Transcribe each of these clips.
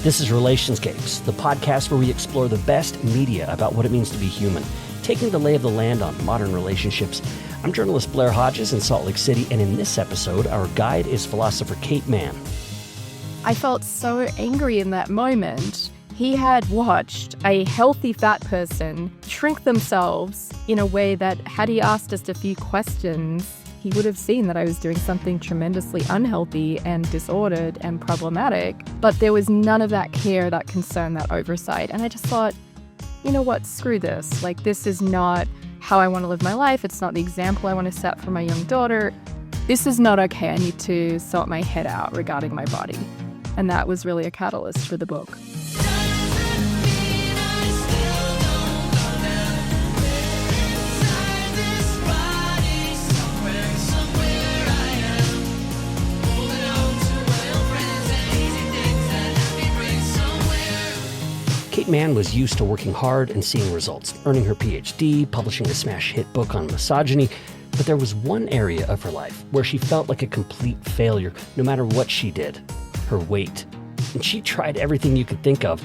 This is Relationscapes, the podcast where we explore the best media about what it means to be human, taking the lay of the land on modern relationships. I'm journalist Blair Hodges in Salt Lake City, and in this episode, our guide is philosopher Kate Manne. I felt so angry in that moment. He had watched a healthy fat person shrink themselves in a way that, had he asked just a few questions, he would have seen that I was doing something tremendously unhealthy and disordered and problematic. But there was none of that care, that concern, that oversight. And I just thought, you know what, screw this. Like, this is not how I want to live my life. It's not the example I want to set for my young daughter. This is not okay. I need to sort my head out regarding my body. And that was really a catalyst for the book. Kate Manne was used to working hard and seeing results, earning her PhD, publishing a smash hit book on misogyny, but there was one area of her life where she felt like a complete failure no matter what she did: her weight. And she tried everything you could think of.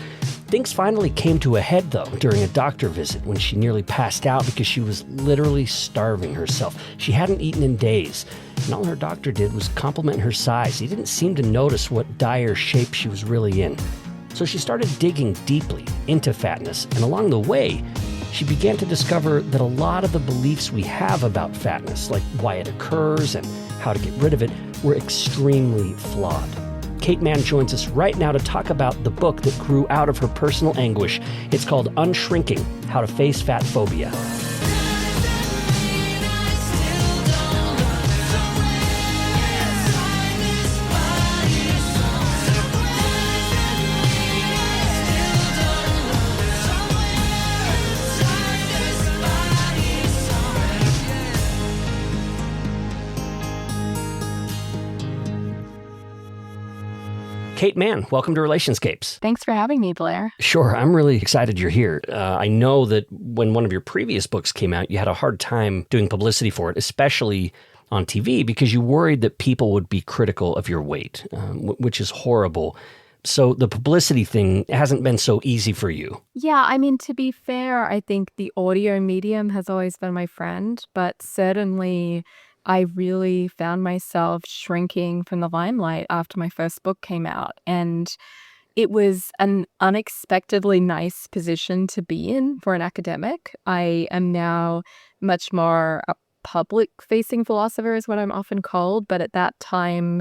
Things finally came to a head, though, during a doctor visit when she nearly passed out because she was literally starving herself. She hadn't eaten in days, and all her doctor did was compliment her size. He didn't seem to notice what dire shape she was really in. So she started digging deeply into fatness, and along the way, she began to discover that a lot of the beliefs we have about fatness, like why it occurs and how to get rid of it, were extremely flawed. Kate Manne joins us right now to talk about the book that grew out of her personal anguish. It's called Unshrinking: How to Face Fatphobia. Kate Manne, welcome to Relationscapes. Thanks for having me, Blair. Sure, I'm really excited you're here. I know that when one of your previous books came out, you had a hard time doing publicity for it, especially on TV, because you worried that people would be critical of your weight, which is horrible. So the publicity thing hasn't been so easy for you. Yeah, I mean, to be fair, I think the audio medium has always been my friend, but certainly I really found myself shrinking from the limelight after my first book came out. And it was an unexpectedly nice position to be in for an academic. I am now much more a public-facing philosopher, is what I'm often called. But at that time,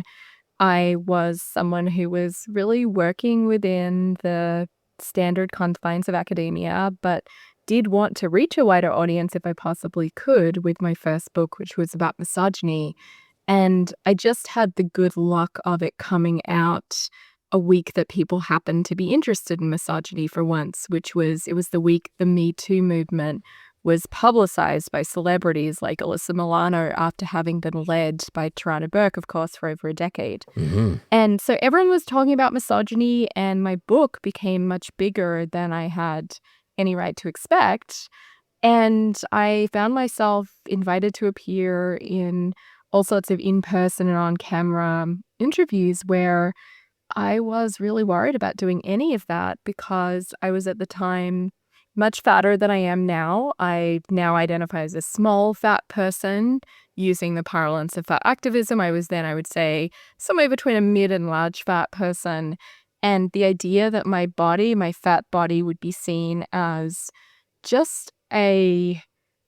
I was someone who was really working within the standard confines of academia, but did want to reach a wider audience if I possibly could with my first book, which was about misogyny. And I just had the good luck of it coming out a week that people happened to be interested in misogyny for once, it was the week the Me Too movement was publicized by celebrities like Alyssa Milano after having been led by Tarana Burke, of course, for over a decade. Mm-hmm. And so everyone was talking about misogyny, and my book became much bigger than I had any right to expect. And I found myself invited to appear in all sorts of in-person and on-camera interviews where I was really worried about doing any of that because I was at the time much fatter than I am now. I now identify as a small fat person using the parlance of fat activism. I was then, I would say, somewhere between a mid and large fat person. And the idea that my body, my fat body, would be seen as just a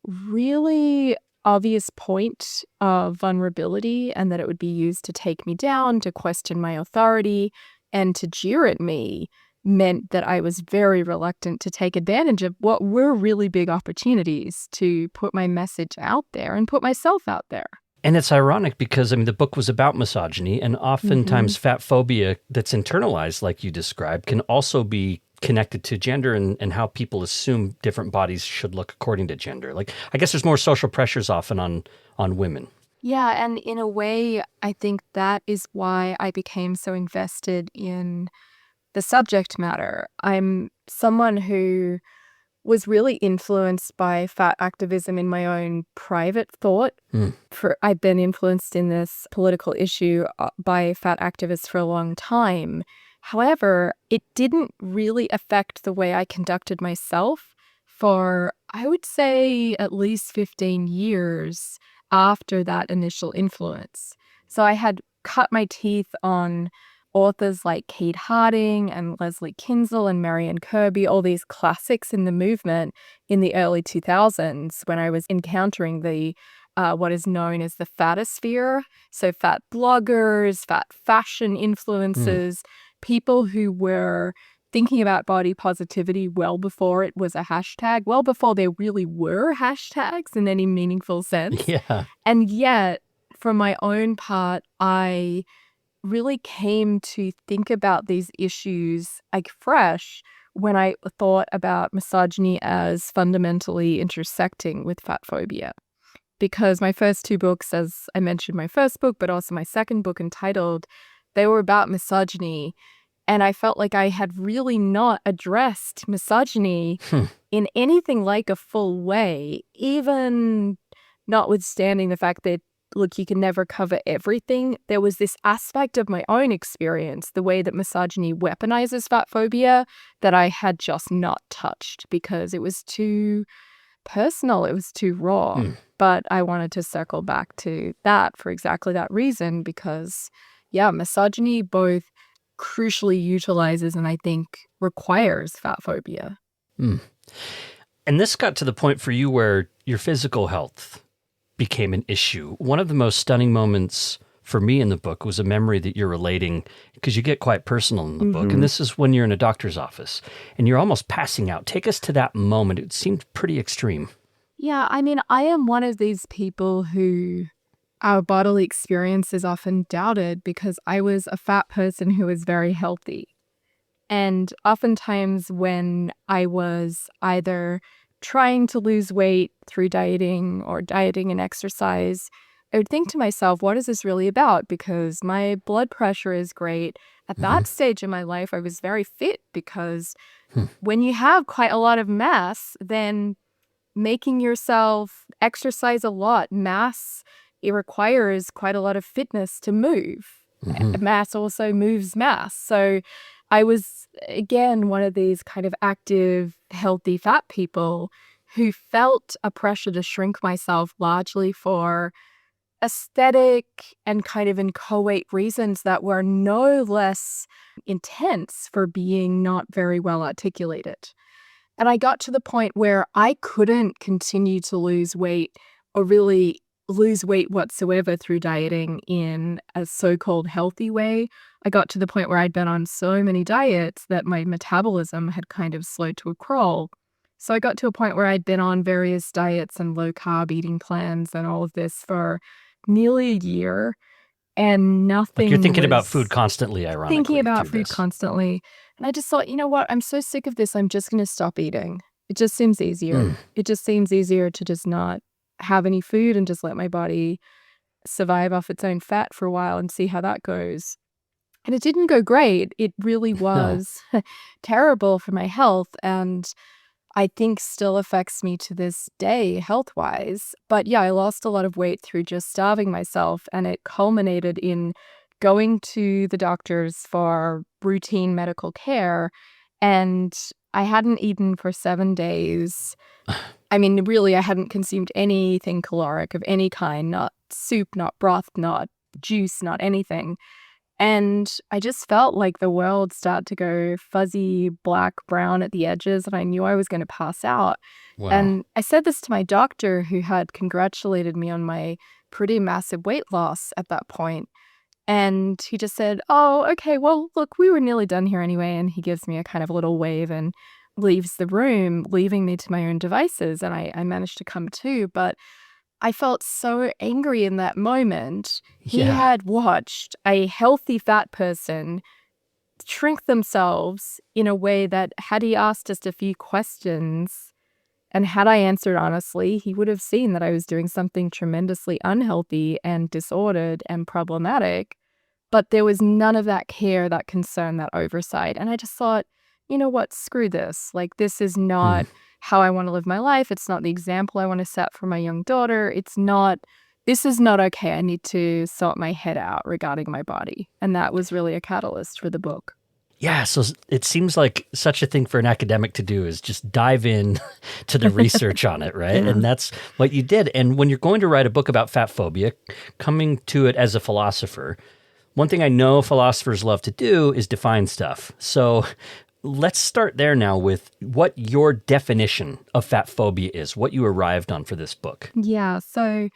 really obvious point of vulnerability and that it would be used to take me down, to question my authority, and to jeer at me meant that I was very reluctant to take advantage of what were really big opportunities to put my message out there and put myself out there. And it's ironic because, the book was about misogyny, and oftentimes fat phobia that's internalized, like you described, can also be connected to gender and how people assume different bodies should look according to gender. Like, I guess there's more social pressures often on women. Yeah, and in a way, I think that is why I became so invested in the subject matter. I'm someone who was really influenced by fat activism in my own private thought. I've been influenced in this political issue by fat activists for a long time. However, it didn't really affect the way I conducted myself for, I would say, at least 15 years after that initial influence. So I had cut my teeth on authors like Kate Harding and Leslie Kinzel and Marion Kirby, all these classics in the movement in the early 2000s when I was encountering the what is known as the fatosphere. So fat bloggers, fat fashion influencers, people who were thinking about body positivity well before it was a hashtag, well before there really were hashtags in any meaningful sense. Yeah. And yet, for my own part, I really came to think about these issues like fresh when I thought about misogyny as fundamentally intersecting with fat phobia. Because my first two books, as I mentioned, my first book, but also my second book entitled, they were about misogyny. And I felt like I had really not addressed misogyny in anything like a full way, even notwithstanding the fact that, look, you can never cover everything. There was this aspect of my own experience, the way that misogyny weaponizes fat phobia, that I had just not touched because it was too personal. It was too raw. But I wanted to circle back to that for exactly that reason because, yeah, misogyny both crucially utilizes and I think requires fat phobia. And this got to the point for you where your physical health became an issue. One of the most stunning moments for me in the book was a memory that you're relating, because you get quite personal in the book. And this is when you're in a doctor's office and you're almost passing out. Take us to that moment. It seemed pretty extreme. Yeah, I mean, I am one of these people who our bodily experience is often doubted because I was a fat person who was very healthy. And oftentimes when I was either trying to lose weight through dieting or dieting and exercise, I would think to myself, what is this really about? Because my blood pressure is great. At that stage in my life, I was very fit because when you have quite a lot of mass, then making yourself exercise a lot, mass, it requires quite a lot of fitness to move. Mass also moves mass. So I was, again, one of these kind of active, healthy fat people who felt a pressure to shrink myself largely for aesthetic and kind of inchoate reasons that were no less intense for being not very well articulated. And I got to the point where I couldn't continue to lose weight or really lose weight whatsoever through dieting in a so-called healthy way. I got to the point where I'd been on so many diets that my metabolism had kind of slowed to a crawl. So I got to a point where I'd been on various diets and low-carb eating plans and all of this for nearly a year, and nothing Like you're thinking about was food constantly, ironically. thinking about through food this. constantly. And I just thought, you know what? I'm so sick of this. I'm just going to stop eating. It just seems easier. It just seems easier to just not have any food and just let my body survive off its own fat for a while and see how that goes. And it didn't go great. It really was terrible for my health. And I think still affects me to this day health-wise. But yeah, I lost a lot of weight through just starving myself, and it culminated in going to the doctors for routine medical care, and I hadn't eaten for 7 days. I mean, really, I hadn't consumed anything caloric of any kind, not soup, not broth, not juice, not anything. And I just felt like the world started to go fuzzy, black, brown at the edges, and I knew I was going to pass out. Wow. And I said this to my doctor, who had congratulated me on my pretty massive weight loss at that point. And he just said, oh, okay, well, look, we were nearly done here anyway. And he gives me a kind of little wave and leaves the room, leaving me to my own devices. And I managed to come to, but I felt so angry in that moment. He Yeah. had watched a healthy fat person shrink themselves in a way that, had he asked just a few questions and had I answered honestly, he would have seen that I was doing something tremendously unhealthy and disordered and problematic. But there was none of that care, that concern, that oversight. And I just thought, you know what, screw this. Like, this is not how I want to live my life. It's not the example I want to set for my young daughter. This is not okay. I need to sort my head out regarding my body. And that was really a catalyst for the book. Yeah, so it seems like such a thing for an academic to do is just dive in to the research on it, right? Yeah. And that's what you did. And when you're going to write a book about fat phobia, coming to it as a philosopher, one thing I know philosophers love to do is define stuff. So let's start there now with what your definition of fat phobia is, what you arrived on for this book. Yeah, so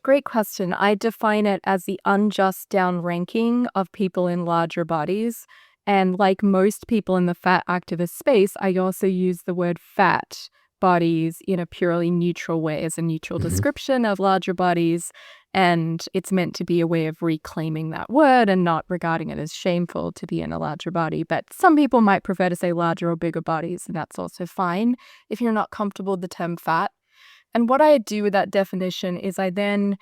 great question. I define it as the unjust downranking of people in larger bodies. And like most people in the fat activist space, I also use the word fat bodies in a purely neutral way as a neutral Hmm. description of larger bodies. And it's meant to be a way of reclaiming that word and not regarding it as shameful to be in a larger body. But some people might prefer to say larger or bigger bodies, and that's also fine if you're not comfortable with the term fat. And what I do with that definition is I then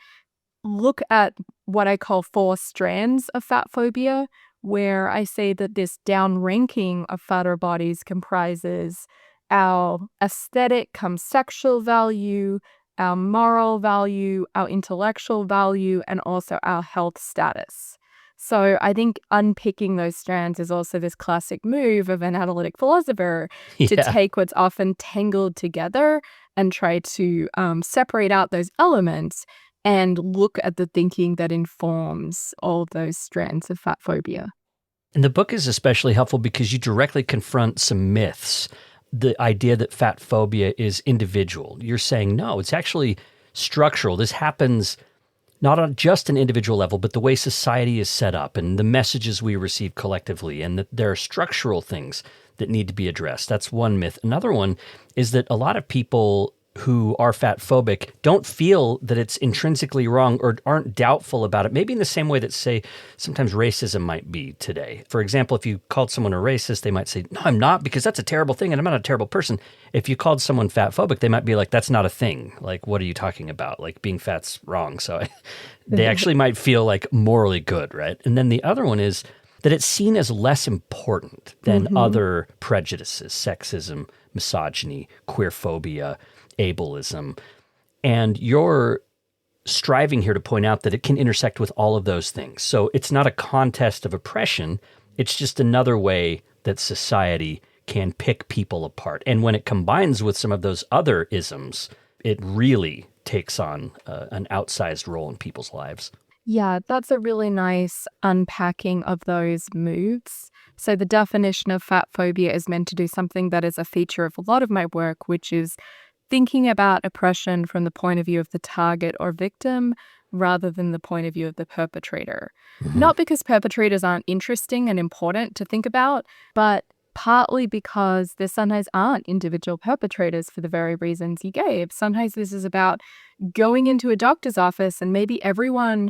look at what I call 4 strands of fat phobia, where I say that this downranking of fatter bodies comprises our aesthetic, sexual value, our moral value, our intellectual value, and also our health status. So I think unpicking those strands is also this classic move of an analytic philosopher to Yeah. take what's often tangled together and try to separate out those elements and look at the thinking that informs all of those strands of fat phobia. And the book is especially helpful because you directly confront some myths. The idea that fat phobia is individual. You're saying, no, it's actually structural. This happens not on just an individual level, but the way society is set up and the messages we receive collectively, and that there are structural things that need to be addressed. That's one myth. Another one is that a lot of people who are fat phobic don't feel that it's intrinsically wrong or aren't doubtful about it, maybe in the same way that, say, sometimes racism might be today. For example, if you called someone a racist, they might say, no, I'm not, because that's a terrible thing and I'm not a terrible person. If you called someone fat phobic, they might be like, that's not a thing. Like, what are you talking about? Like, being fat's wrong. So they actually might feel like morally good, right? And then the other one is that it's seen as less important than Mm-hmm. other prejudices, sexism, misogyny, queerphobia, ableism. And you're striving here to point out that it can intersect with all of those things. So it's not a contest of oppression. It's just another way that society can pick people apart. And when it combines with some of those other isms, it really takes on an outsized role in people's lives. Yeah, that's a really nice unpacking of those moves. So, the definition of fat phobia is meant to do something that is a feature of a lot of my work, which is thinking about oppression from the point of view of the target or victim rather than the point of view of the perpetrator. Hmm. Not because perpetrators aren't interesting and important to think about, but partly because there sometimes aren't individual perpetrators for the very reasons you gave. Sometimes this is about going into a doctor's office and maybe everyone,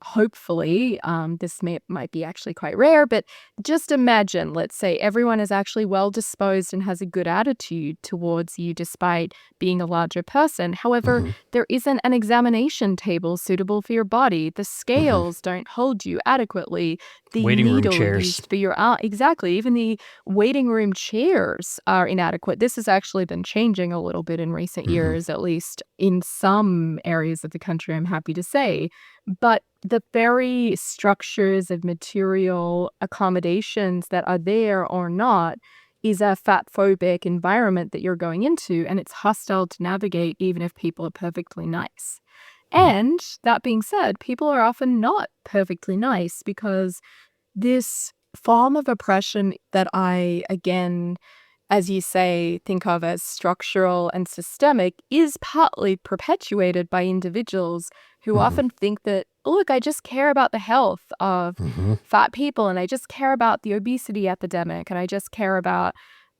hopefully, this might be actually quite rare, but just imagine, let's say everyone is actually well disposed and has a good attitude towards you despite being a larger person. However, Hmm. there isn't an examination table suitable for your body. The Hmm. scales don't hold you adequately. The Waiting room needle chairs. used for your arm, exactly. Even the waiting room chairs are inadequate. This has actually been changing a little bit in recent Hmm. years, at least in some areas of the country, I'm happy to say. But the very structures of material accommodations that are there or not is a fat phobic environment that you're going into, and it's hostile to navigate even if people are perfectly nice. And that being said, people are often not perfectly nice because this form of oppression that I, again, as you say, think of as structural and systemic is partly perpetuated by individuals who Hmm. often think that, look, I just care about the health of Hmm. fat people and I just care about the obesity epidemic and I just care about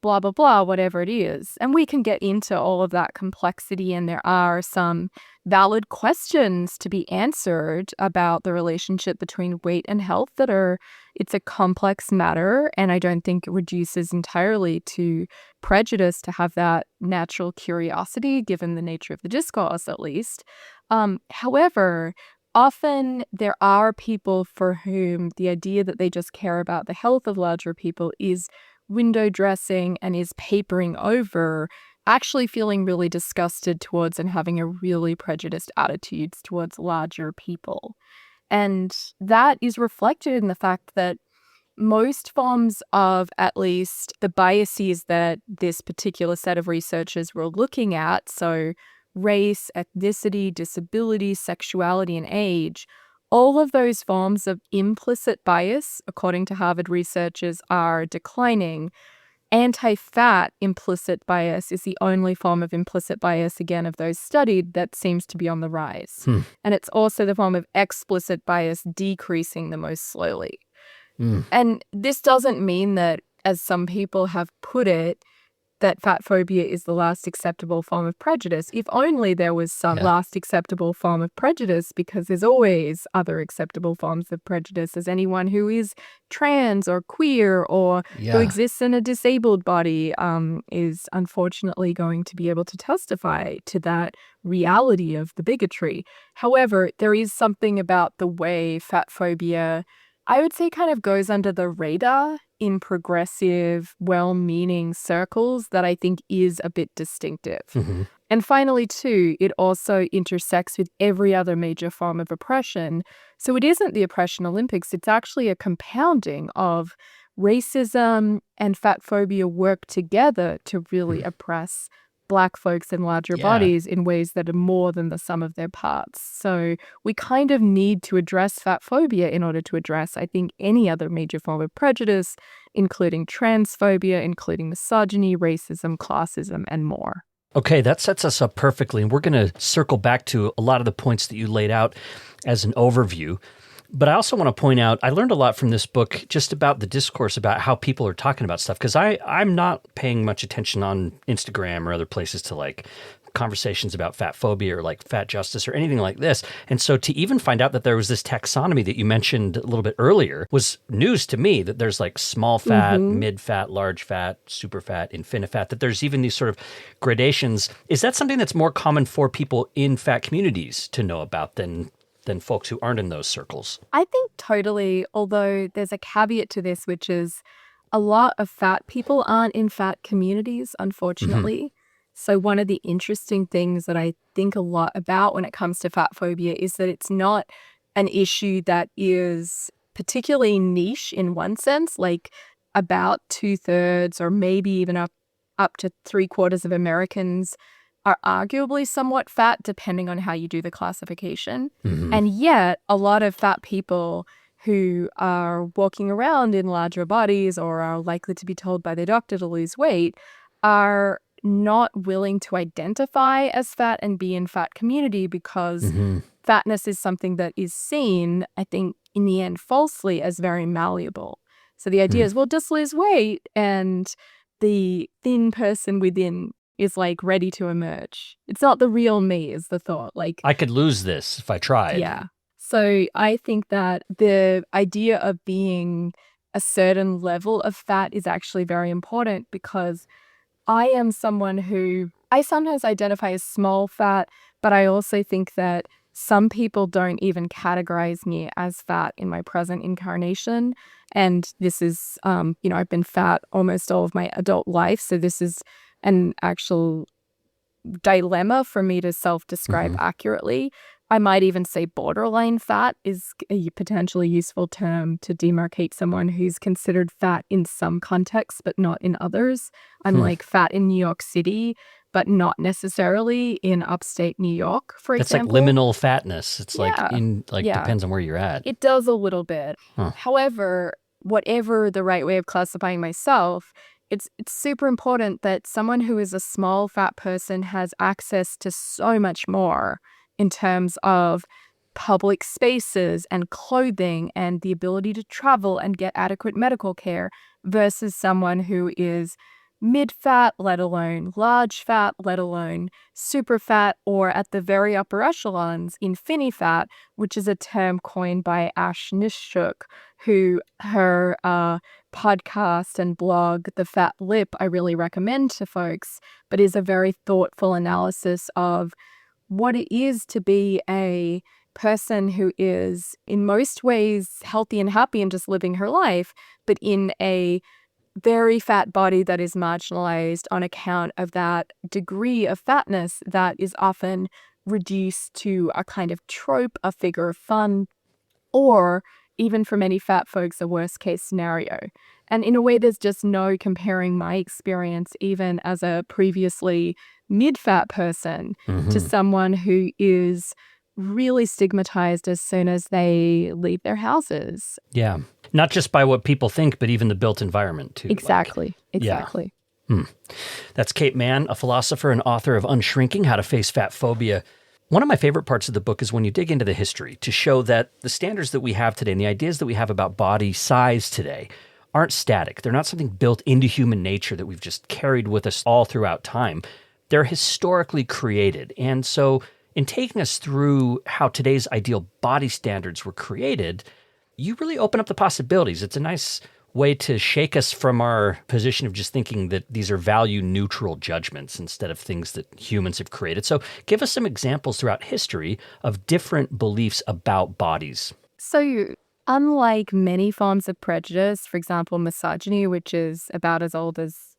blah, blah, blah, whatever it is. And we can get into all of that complexity, and there are some valid questions to be answered about the relationship between weight and health it's a complex matter, and I don't think it reduces entirely to prejudice to have that natural curiosity, given the nature of the discourse, at least. However, often there are people for whom the idea that they just care about the health of larger people is window dressing and is papering over actually feeling really disgusted towards and having a really prejudiced attitudes towards larger people. And that is reflected in the fact that most forms of at least the biases that this particular set of researchers were looking at, so race, ethnicity, disability, sexuality, and age, all of those forms of implicit bias, according to Harvard researchers, are declining. Anti-fat implicit bias is the only form of implicit bias, again, of those studied, that seems to be on the rise. And it's also the form of explicit bias decreasing the most slowly. And this doesn't mean that, as some people have put it, that fat phobia is the last acceptable form of prejudice. If only there was some last acceptable form of prejudice, because there's always other acceptable forms of prejudice, as anyone who is trans or queer or who exists in a disabled body is unfortunately going to be able to testify to that reality of the bigotry. However, there is something about the way fat phobia, I would say, kind of goes under the radar in progressive, well-meaning circles that I think is a bit distinctive. And finally, too, it also intersects with every other major form of oppression. So it isn't the oppression Olympics, it's actually a compounding of racism and fat phobia work together to really oppress Black folks in larger bodies in ways that are more than the sum of their parts. So we kind of need to address fat phobia in order to address, I think, any other major form of prejudice, including transphobia, including misogyny, racism, classism, and more. Okay, that sets us up perfectly. And we're going to circle back to a lot of the points that you laid out as an overview. But I also want to point out, I learned a lot from this book just about the discourse about how people are talking about stuff. Because I'm not paying much attention on Instagram or other places to like conversations about fat phobia or like fat justice or anything like this. And so to even find out that there was this taxonomy that you mentioned a little bit earlier was news to me, that there's like small fat, mid fat, large fat, super fat, infinite fat, that there's even these sort of gradations. Is that something that's more common for people in fat communities to know about than folks who aren't in those circles? I think totally, although there's a caveat to this, which is a lot of fat people aren't in fat communities, unfortunately. So one of the interesting things that I think a lot about when it comes to fat phobia is that it's not an issue that is particularly niche in one sense, like about 2/3 or maybe even up to 3/4 of Americans are arguably somewhat fat, depending on how you do the classification. And yet, a lot of fat people who are walking around in larger bodies or are likely to be told by their doctor to lose weight are not willing to identify as fat and be in fat community, because fatness is something that is seen, I think, in the end, falsely as very malleable. So the idea is, well, just lose weight, and the thin person within is like ready to emerge. It's not the real me, is the thought. Like, I could lose this if I tried. yeah. So I think that the idea of being a certain level of fat is actually very important, because I am someone who, I sometimes identify as small fat, but I also think that some people don't even categorize me as fat in my present incarnation. And this is, I've been fat almost all of my adult life. So this is an actual dilemma for me to self-describe accurately. I might even say borderline fat is a potentially useful term to demarcate someone who's considered fat in some contexts, but not in others. I'm like fat in New York City, but not necessarily in upstate New York, for example. That's like liminal fatness. It's Yeah. depends on where you're at. It does a little bit. However, whatever the right way of classifying myself, it's super important that someone who is a small fat person has access to so much more in terms of public spaces and clothing and the ability to travel and get adequate medical care, versus someone who is mid-fat, let alone large fat, let alone super fat, or at the very upper echelons, infini-fat, which is a term coined by Ash Nishchuk, who her podcast and blog, The Fat Lip, I really recommend to folks, but is a very thoughtful analysis of what it is to be a person who is in most ways healthy and happy and just living her life, but in a very fat body that is marginalized on account of that degree of fatness that is often reduced to a kind of trope, a figure of fun, or even for many fat folks, a worst case scenario. And in a way, there's just no comparing my experience, even as a previously mid-fat person, to someone who is really stigmatized as soon as they leave their houses. Yeah. Not just by what people think, but even the built environment too. Exactly. Yeah. Exactly. That's Kate Manne, a philosopher and author of Unshrinking, How to Face Fatphobia. One of my favorite parts of the book is when you dig into the history to show that the standards that we have today and the ideas that we have about body size today aren't static. They're not something built into human nature that we've just carried with us all throughout time. They're historically created. And so in taking us through how today's ideal body standards were created, you really open up the possibilities. It's a nice way to shake us from our position of just thinking that these are value neutral judgments instead of things that humans have created. So give us some examples throughout history of different beliefs about bodies. So, unlike many forms of prejudice, for example, misogyny, which is about as old as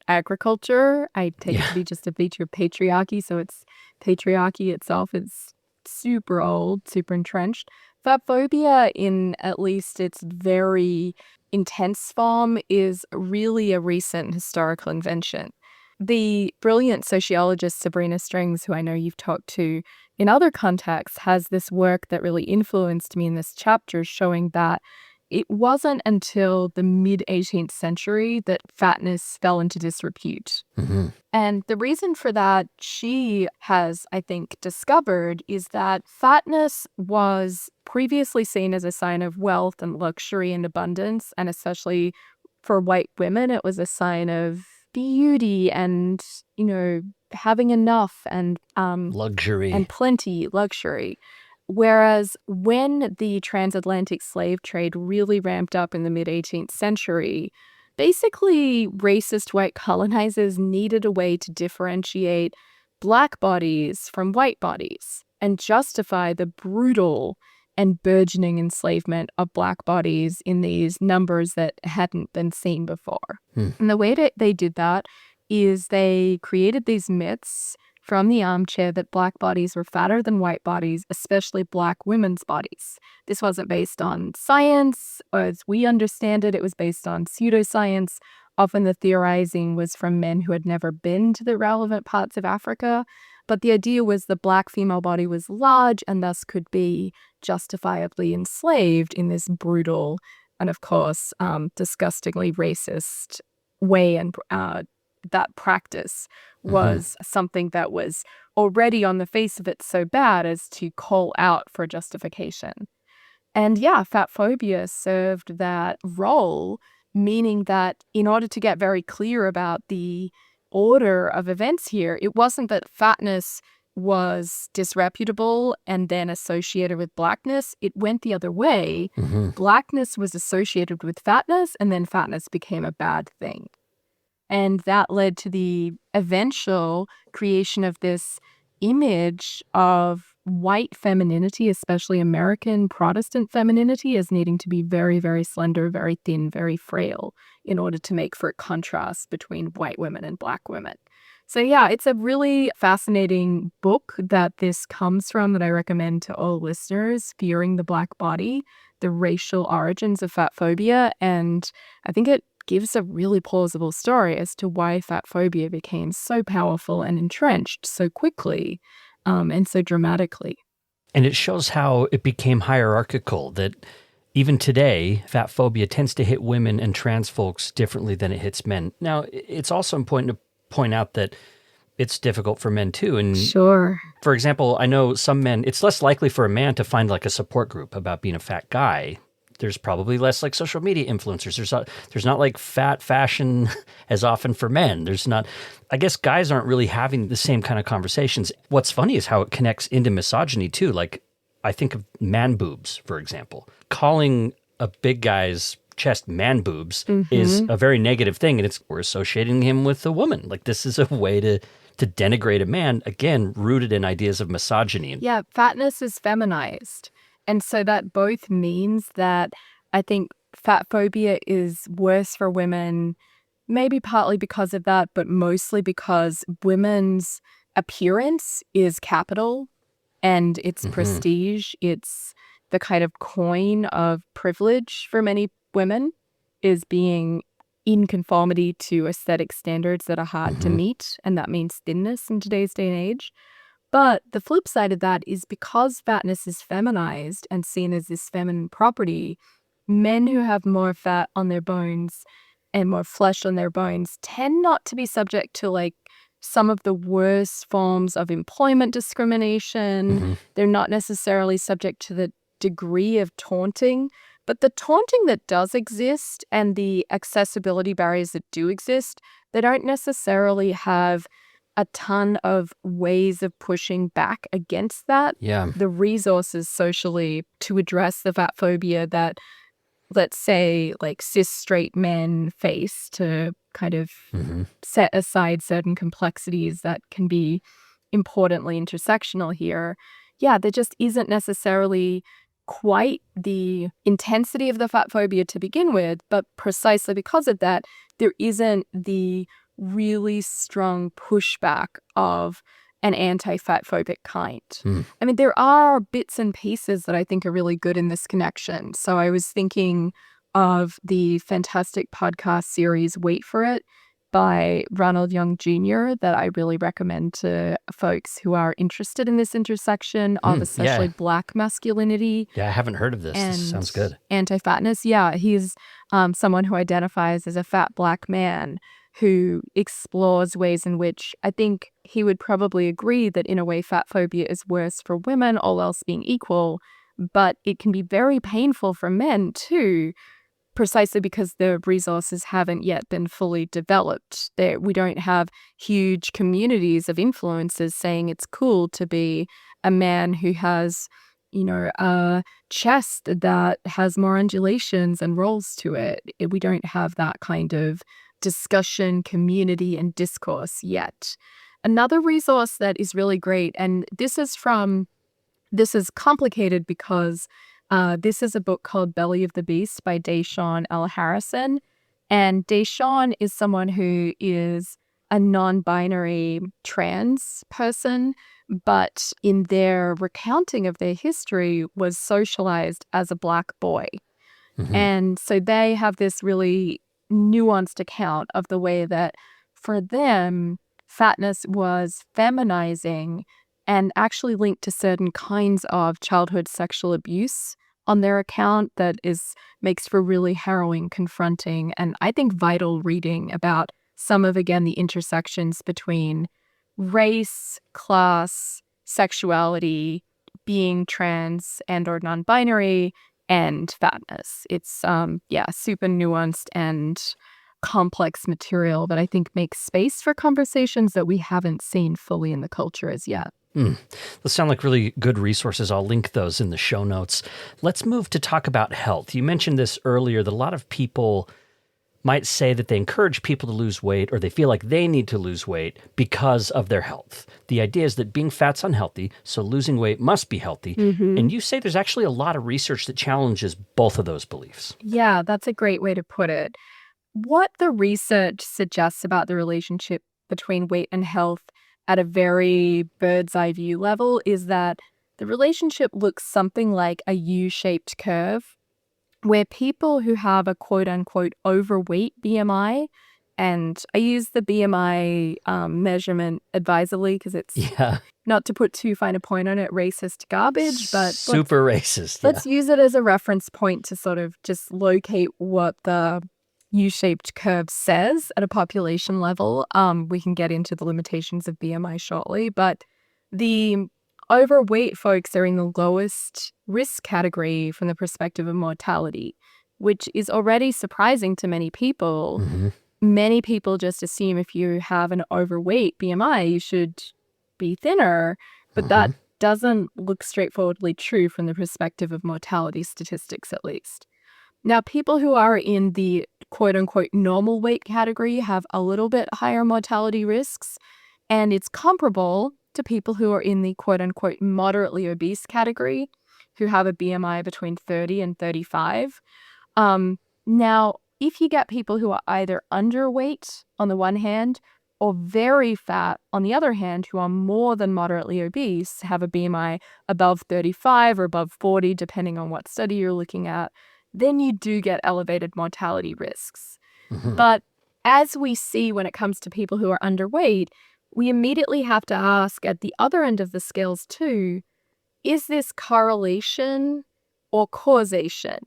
agriculture, I take it to be just a feature of patriarchy. So it's patriarchy itself is super old, super entrenched. Fatphobia, in at least its very intense form, is really a recent historical invention. The brilliant sociologist Sabrina Strings, who I know you've talked to in other contexts, has this work that really influenced me in this chapter, showing that it wasn't until the mid-18th century that fatness fell into disrepute. And the reason for that, she has, I think, discovered is that fatness was previously seen as a sign of wealth and luxury and abundance, and especially for white women, it was a sign of beauty and, having enough and Luxury. and plenty, luxury. Whereas when the transatlantic slave trade really ramped up in the mid-18th century, basically racist white colonizers needed a way to differentiate black bodies from white bodies and justify the brutal and burgeoning enslavement of black bodies in these numbers that hadn't been seen before. And the way that they did that is they created these myths from the armchair that black bodies were fatter than white bodies, especially black women's bodies. This wasn't based on science, or as we understand it, it was based on pseudoscience. Often the theorizing was from men who had never been to the relevant parts of Africa. But the idea was the black female body was large and thus could be justifiably enslaved in this brutal and, of course, disgustingly racist way. And that practice was something that was already on the face of it so bad as to call out for justification. And yeah, fatphobia served that role, meaning that in order to get very clear about the order of events here, it wasn't that fatness was disreputable and then associated with blackness. It went the other way. Blackness was associated with fatness, and then fatness became a bad thing. And that led to the eventual creation of this image of white femininity, especially American Protestant femininity, as needing to be very, very slender, very thin, very frail in order to make for a contrast between white women and black women. So yeah, it's a really fascinating book that this comes from that I recommend to all listeners, Fearing the Black Body, the Racial Origins of Fatphobia. And I think it gives a really plausible story as to why fatphobia became so powerful and entrenched so quickly and so dramatically. And it shows how it became hierarchical, that even today, fatphobia tends to hit women and trans folks differently than it hits men. Now, it's also important to point out that it's difficult for men too. And sure. For example, I know some men, it's less likely for a man to find like a support group about being a fat guy. There's probably less like social media influencers. There's not like fat fashion as often for men. I guess guys aren't really having the same kind of conversations. What's funny is how it connects into misogyny too. Like I think of man boobs, for example. Calling a big guy's chest man boobs is a very negative thing. And we're associating him with a woman. Like this is a way to denigrate a man, again, rooted in ideas of misogyny. Yeah, fatness is feminized. And so that both means that I think fatphobia is worse for women, maybe partly because of that, but mostly because women's appearance is capital and it's prestige. It's the kind of coin of privilege for many women is being in conformity to aesthetic standards that are hard to meet, and that means thinness in today's day and age. But the flip side of that is because fatness is feminized and seen as this feminine property, men who have more fat on their bones and more flesh on their bones tend not to be subject to like some of the worst forms of employment discrimination. They're not necessarily subject to the degree of taunting, but the taunting that does exist and the accessibility barriers that do exist, they don't necessarily have a ton of ways of pushing back against that. Yeah. The resources socially to address the fat phobia that, let's say, like cis straight men face to kind of set aside certain complexities that can be importantly intersectional here. Yeah, there just isn't necessarily quite the intensity of the fat phobia to begin with, but precisely because of that, there isn't the really strong pushback of an anti-fat phobic kind. I mean, there are bits and pieces that I think are really good in this connection. So I was thinking of the fantastic podcast series Wait for It by Ronald Young Jr. that I really recommend to folks who are interested in this intersection of essentially Black masculinity. Yeah, I haven't heard of this. This sounds good. Anti-fatness. Yeah, he's someone who identifies as a fat Black man who explores ways in which I think he would probably agree that in a way fat phobia is worse for women, all else being equal, but it can be very painful for men too, precisely because the resources haven't yet been fully developed. We don't have huge communities of influencers saying it's cool to be a man who has, you know, a chest that has more undulations and rolls to it. We don't have that kind of discussion, community, and discourse yet. Another resource that is really great, and this is complicated because this is a book called Belly of the Beast by Deshawn L. Harrison. And Deshawn is someone who is a non-binary trans person, but in their recounting of their history was socialized as a Black boy. And so they have this really nuanced account of the way that for them, fatness was feminizing and actually linked to certain kinds of childhood sexual abuse on their account that makes for really harrowing, confronting, and I think vital reading about some of, again, the intersections between race, class, sexuality, being trans and or non-binary, and fatness. It's super nuanced and complex material that I think makes space for conversations that we haven't seen fully in the culture as yet. Those sound like really good resources. I'll link those in the show notes. Let's move to talk about health. You mentioned this earlier, that a lot of people might say that they encourage people to lose weight, or they feel like they need to lose weight because of their health. The idea is that being fat's unhealthy, so losing weight must be healthy. And you say there's actually a lot of research that challenges both of those beliefs. Yeah, that's a great way to put it. What the research suggests about the relationship between weight and health at a very bird's eye view level is that the relationship looks something like a U-shaped curve, where people who have a quote-unquote overweight BMI, and I use the BMI measurement advisedly because it's not to put too fine a point on it, racist garbage, but super racist. Let's use it as a reference point to sort of just locate what the U-shaped curve says at a population level. We can get into the limitations of BMI shortly, but the overweight folks are in the lowest risk category from the perspective of mortality, which is already surprising to many people. Many people just assume if you have an overweight BMI, you should be thinner, but that doesn't look straightforwardly true from the perspective of mortality statistics, at least. Now, people who are in the quote-unquote normal weight category have a little bit higher mortality risks, and it's comparable to people who are in the quote-unquote moderately obese category, who have a BMI between 30 and 35. Now, if you get people who are either underweight on the one hand or very fat, on the other hand, who are more than moderately obese, have a BMI above 35 or above 40, depending on what study you're looking at, then you do get elevated mortality risks. But as we see when it comes to people who are underweight, we immediately have to ask at the other end of the scales too, is this correlation or causation?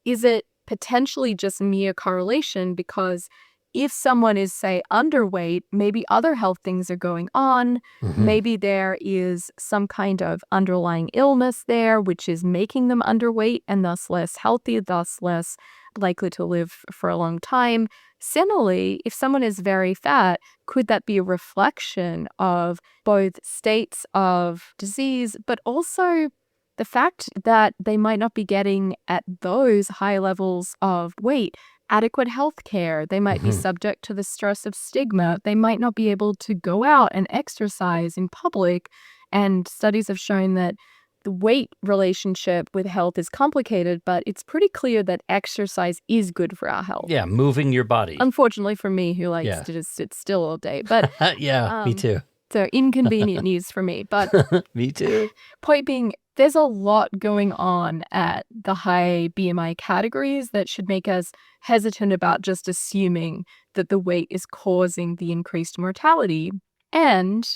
Is it potentially just mere correlation? Because if someone is, say, underweight, maybe other health things are going on. Maybe there is some kind of underlying illness there, which is making them underweight and thus less healthy, thus less likely to live for a long time. Similarly, if someone is very fat, could that be a reflection of both states of disease, but also the fact that they might not be getting at those high levels of weight adequate health care? They might be subject to the stress of stigma. They might not be able to go out and exercise in public. And studies have shown that the weight relationship with health is complicated, but it's pretty clear that exercise is good for our health. Yeah, moving your body. Unfortunately for me, who likes to just sit still all day. But yeah, me too. So inconvenient news for me. But me too. Point being, there's a lot going on at the high BMI categories that should make us hesitant about just assuming that the weight is causing the increased mortality. And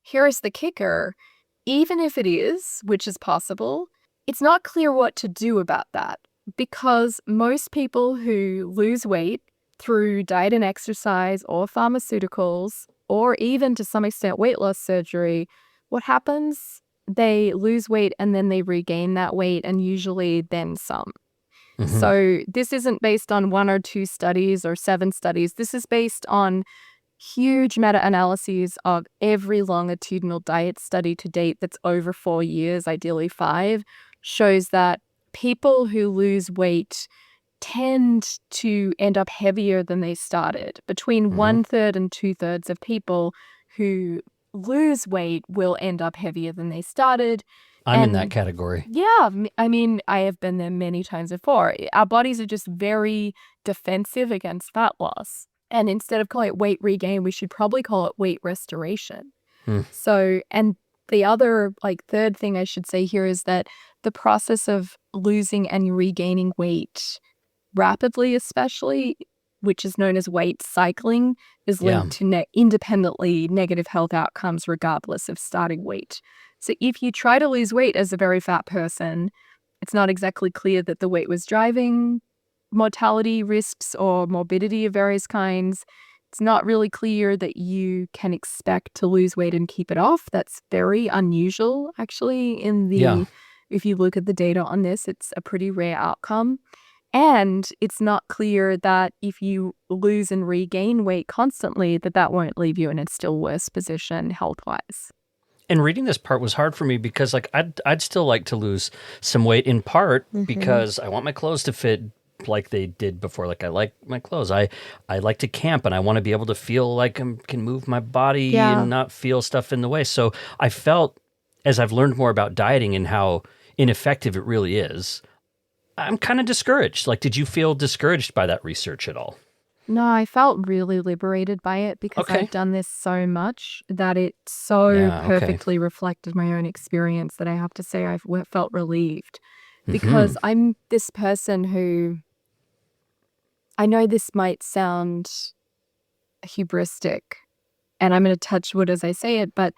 here is the kicker. Even if it is, which is possible, it's not clear what to do about that, because most people who lose weight through diet and exercise or pharmaceuticals, or even to some extent weight loss surgery, what happens? They lose weight and then they regain that weight, and usually then some. So this isn't based on 1 or 2 studies or 7 studies. This is based on huge meta-analyses of every longitudinal diet study to date that's over 4 years, ideally 5, shows that people who lose weight tend to end up heavier than they started. Between 1/3 and 2/3 of people who lose weight will end up heavier than they started. I'm in that category. Yeah, I mean, I have been there many times before. Our bodies are just very defensive against fat loss. And instead of calling it weight regain, we should probably call it weight restoration. So, and the other, third thing I should say here is that the process of losing and regaining weight rapidly, especially, which is known as weight cycling, is linked to independently negative health outcomes regardless of starting weight. So if you try to lose weight as a very fat person, it's not exactly clear that the weight was driving mortality risks or morbidity of various kinds. It's not really clear that you can expect to lose weight and keep it off. That's very unusual, actually, if you look at the data on this, it's a pretty rare outcome. And it's not clear that if you lose and regain weight constantly, that won't leave you in a still worse position health-wise. And reading this part was hard for me because I'd still like to lose some weight, in part because I want my clothes to fit like they did before. Like, I like my clothes. I like to camp, and I want to be able to feel like I can move my body and not feel stuff in the way. So I felt, as I've learned more about dieting and how ineffective it really is, I'm kind of discouraged. Did you feel discouraged by that research at all? No, I felt really liberated by it because I've done this so much that it so perfectly reflected my own experience that I have to say I've felt relieved. Because I'm this person who, I know this might sound hubristic, and I'm going to touch wood as I say it, but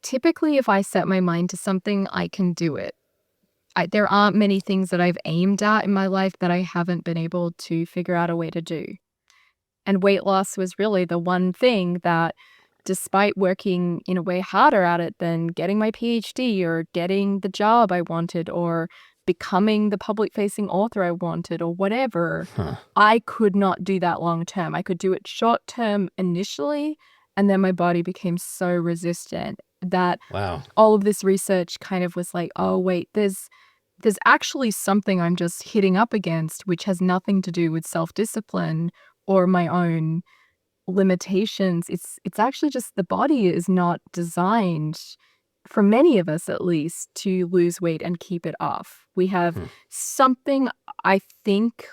typically if I set my mind to something, I can do it. There aren't many things that I've aimed at in my life that I haven't been able to figure out a way to do. And weight loss was really the one thing that, despite working in a way harder at it than getting my PhD or getting the job I wanted or becoming the public-facing author I wanted or whatever, I could not do that long-term. I could do it short-term initially, and then my body became so resistant that all of this research kind of was like, oh, wait, there's actually something I'm just hitting up against, which has nothing to do with self-discipline or my own limitations. It's actually just the body is not designed, for many of us at least, to lose weight and keep it off. We have something, I think,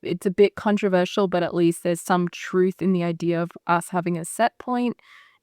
it's a bit controversial, but at least there's some truth in the idea of us having a set point.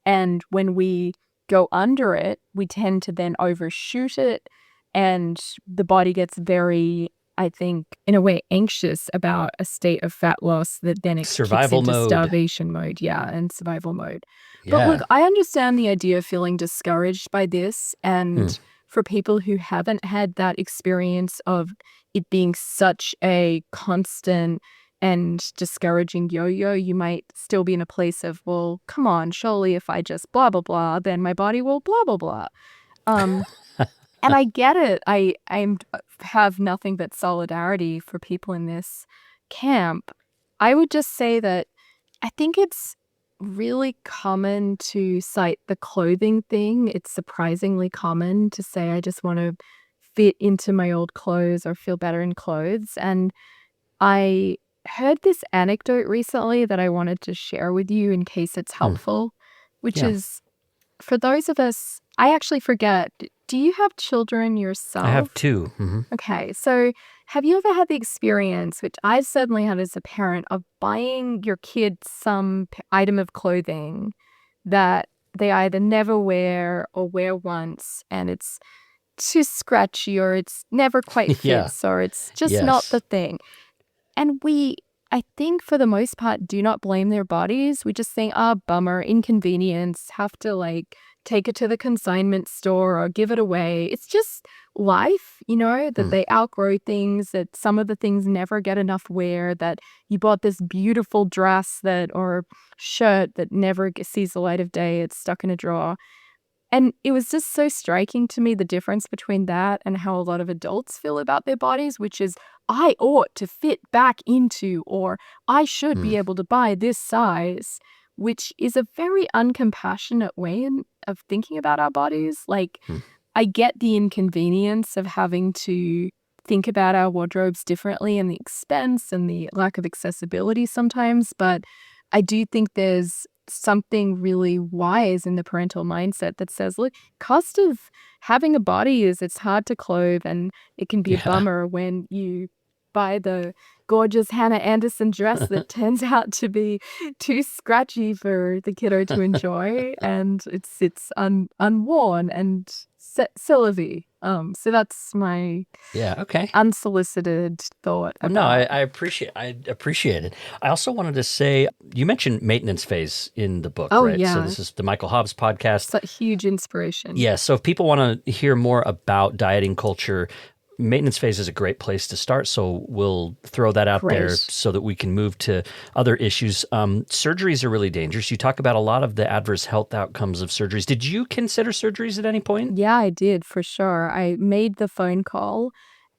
And when we go under it, we tend to then overshoot it. And the body gets very, I think, in a way, anxious about a state of fat loss that then it kicks Survival into mode. starvation mode. Yeah, and survival mode. But look, Yeah. I understand the idea of feeling discouraged by this. And for people who haven't had that experience of it being such a constant and discouraging yo-yo, you might still be in a place of, well, come on, surely if I just blah, blah, blah, then my body will blah, blah, blah. And I get it. I have nothing but solidarity for people in this camp. I would just say that I think it's really common to cite the clothing thing. It's surprisingly common to say, I just want to fit into my old clothes or feel better in clothes. And I heard this anecdote recently that I wanted to share with you in case it's helpful, which Yeah. is for those of us, I actually forget, do you have children yourself? I have 2. Mm-hmm. Okay, so have you ever had the experience, which I've certainly had as a parent, of buying your kid some item of clothing that they either never wear or wear once, and it's too scratchy or it's never quite Yeah. fits or it's just not the thing? And we, I think for the most part, do not blame their bodies. We just think, bummer, inconvenience, have to like take it to the consignment store or give it away. It's just life, that they outgrow things, that some of the things never get enough wear, that you bought this beautiful dress or shirt that never sees the light of day. It's stuck in a drawer. And it was just so striking to me, the difference between that and how a lot of adults feel about their bodies, which is, I ought to fit back into, or I should be able to buy this size, which is a very uncompassionate way of thinking about our bodies. Like, I get the inconvenience of having to think about our wardrobes differently and the expense and the lack of accessibility sometimes, but I do think there's something really wise in the parental mindset that says, look, cost of having a body is it's hard to clothe, and it can be a bummer when you buy the gorgeous Hannah Anderson dress that turns out to be too scratchy for the kiddo to enjoy, and it's unworn and c'est la vie. So that's my unsolicited thought about. No, I appreciate it. I also wanted to say, you mentioned maintenance phase in the book, right? Yeah. So this is the Michael Hobbs podcast. It's a huge inspiration. Yeah. So if people want to hear more about dieting culture, maintenance phase is a great place to start. So we'll throw that out there so that we can move to other issues. Surgeries are really dangerous. You talk about a lot of the adverse health outcomes of surgeries. Did you consider surgeries at any point? Yeah, I did, for sure. I made the phone call,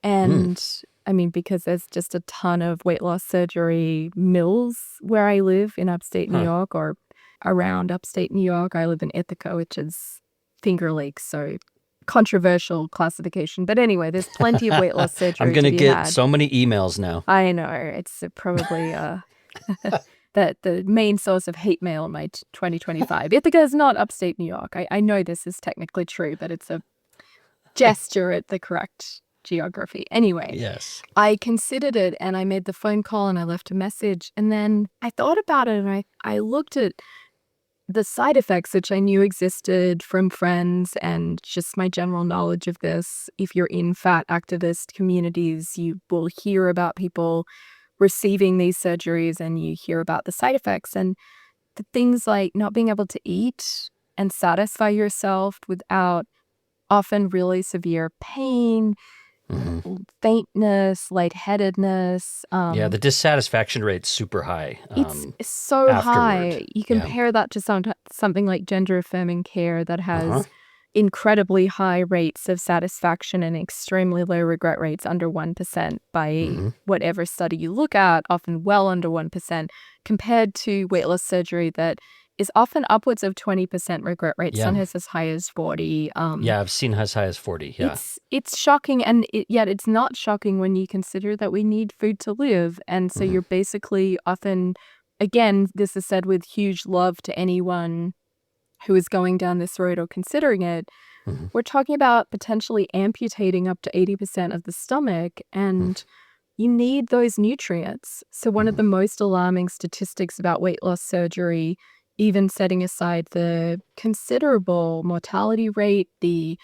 and I mean, because there's just a ton of weight loss surgery mills where I live in upstate New York, or around upstate New York. I live in Ithaca, which is Finger Lakes, so controversial classification. But anyway, there's plenty of weight loss surgery. I'm going to get so many emails now. I know. It's probably the main source of hate mail in my 2025. Ithaca is not upstate New York. I know this is technically true, but it's a gesture at the correct geography. Anyway, yes, I considered it, and I made the phone call, and I left a message, and then I thought about it, and I looked at the side effects, which I knew existed from friends and just my general knowledge of this. If you're in fat activist communities, you will hear about people receiving these surgeries, and you hear about the side effects and the things like not being able to eat and satisfy yourself without often really severe pain, faintness, lightheadedness. The dissatisfaction rate's super high. It's so high. You compare that to something like gender-affirming care that has incredibly high rates of satisfaction and extremely low regret rates, under 1% by whatever study you look at, often well under 1%, compared to weight loss surgery that is often upwards of 20% regret rate, sometimes as high as 40. I've seen as high as 40, It's shocking, and yet it's not shocking when you consider that we need food to live. And so you're basically often, again, this is said with huge love to anyone who is going down this road or considering it, we're talking about potentially amputating up to 80% of the stomach. And you need those nutrients. So one of the most alarming statistics about weight loss surgery, even setting aside the considerable mortality rate, the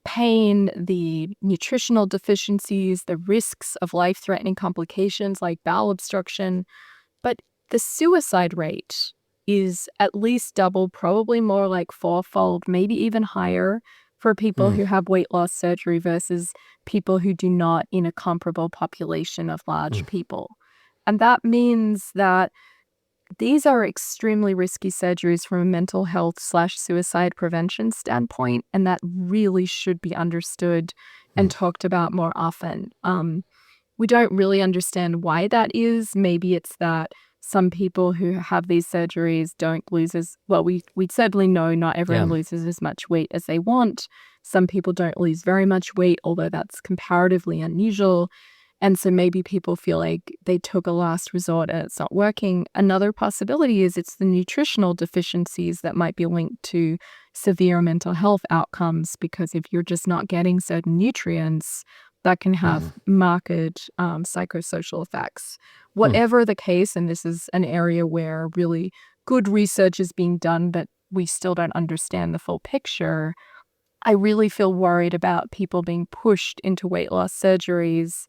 pain, the nutritional deficiencies, the risks of life-threatening complications like bowel obstruction, but the suicide rate is at least double, probably more like fourfold, maybe even higher for people Mm. who have weight loss surgery versus people who do not in a comparable population of large Mm. people. And that means that these are extremely risky surgeries from a mental health / suicide prevention standpoint, and that really should be understood and Mm. talked about more often. We don't really understand why that is. Maybe it's that some people who have these surgeries don't lose as well. We certainly know not Yeah. everyone loses as much weight as they want. Some people don't lose very much weight, although that's comparatively unusual. And so maybe people feel like they took a last resort and it's not working. Another possibility is it's the nutritional deficiencies that might be linked to severe mental health outcomes, because if you're just not getting certain nutrients, that can have marked psychosocial effects. Mm. Whatever the case, and this is an area where really good research is being done, but we still don't understand the full picture, I really feel worried about people being pushed into weight loss surgeries.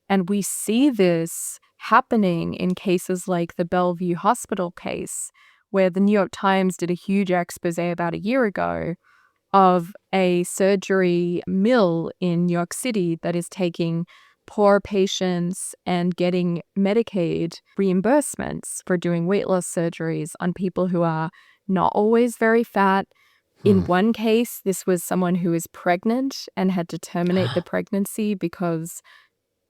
And we see this happening in cases like the Bellevue Hospital case, where the New York Times did a huge expose about a year ago of a surgery mill in New York City that is taking poor patients and getting Medicaid reimbursements for doing weight loss surgeries on people who are not always very fat. In Mm. one case, this was someone who was pregnant and had to terminate the pregnancy because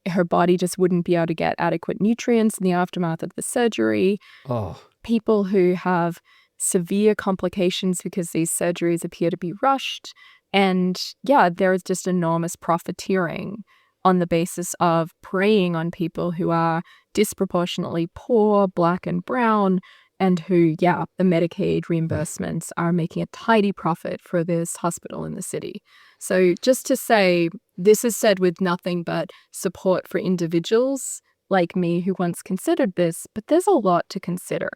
her body just wouldn't be able to get adequate nutrients in the aftermath of the surgery. Oh. People who have severe complications because these surgeries appear to be rushed. And yeah, there is just enormous profiteering on the basis of preying on people who are disproportionately poor, Black and brown, and who, yeah, the Medicaid reimbursements are making a tidy profit for this hospital in the city. So just to say, this is said with nothing but support for individuals like me who once considered this, but there's a lot to consider.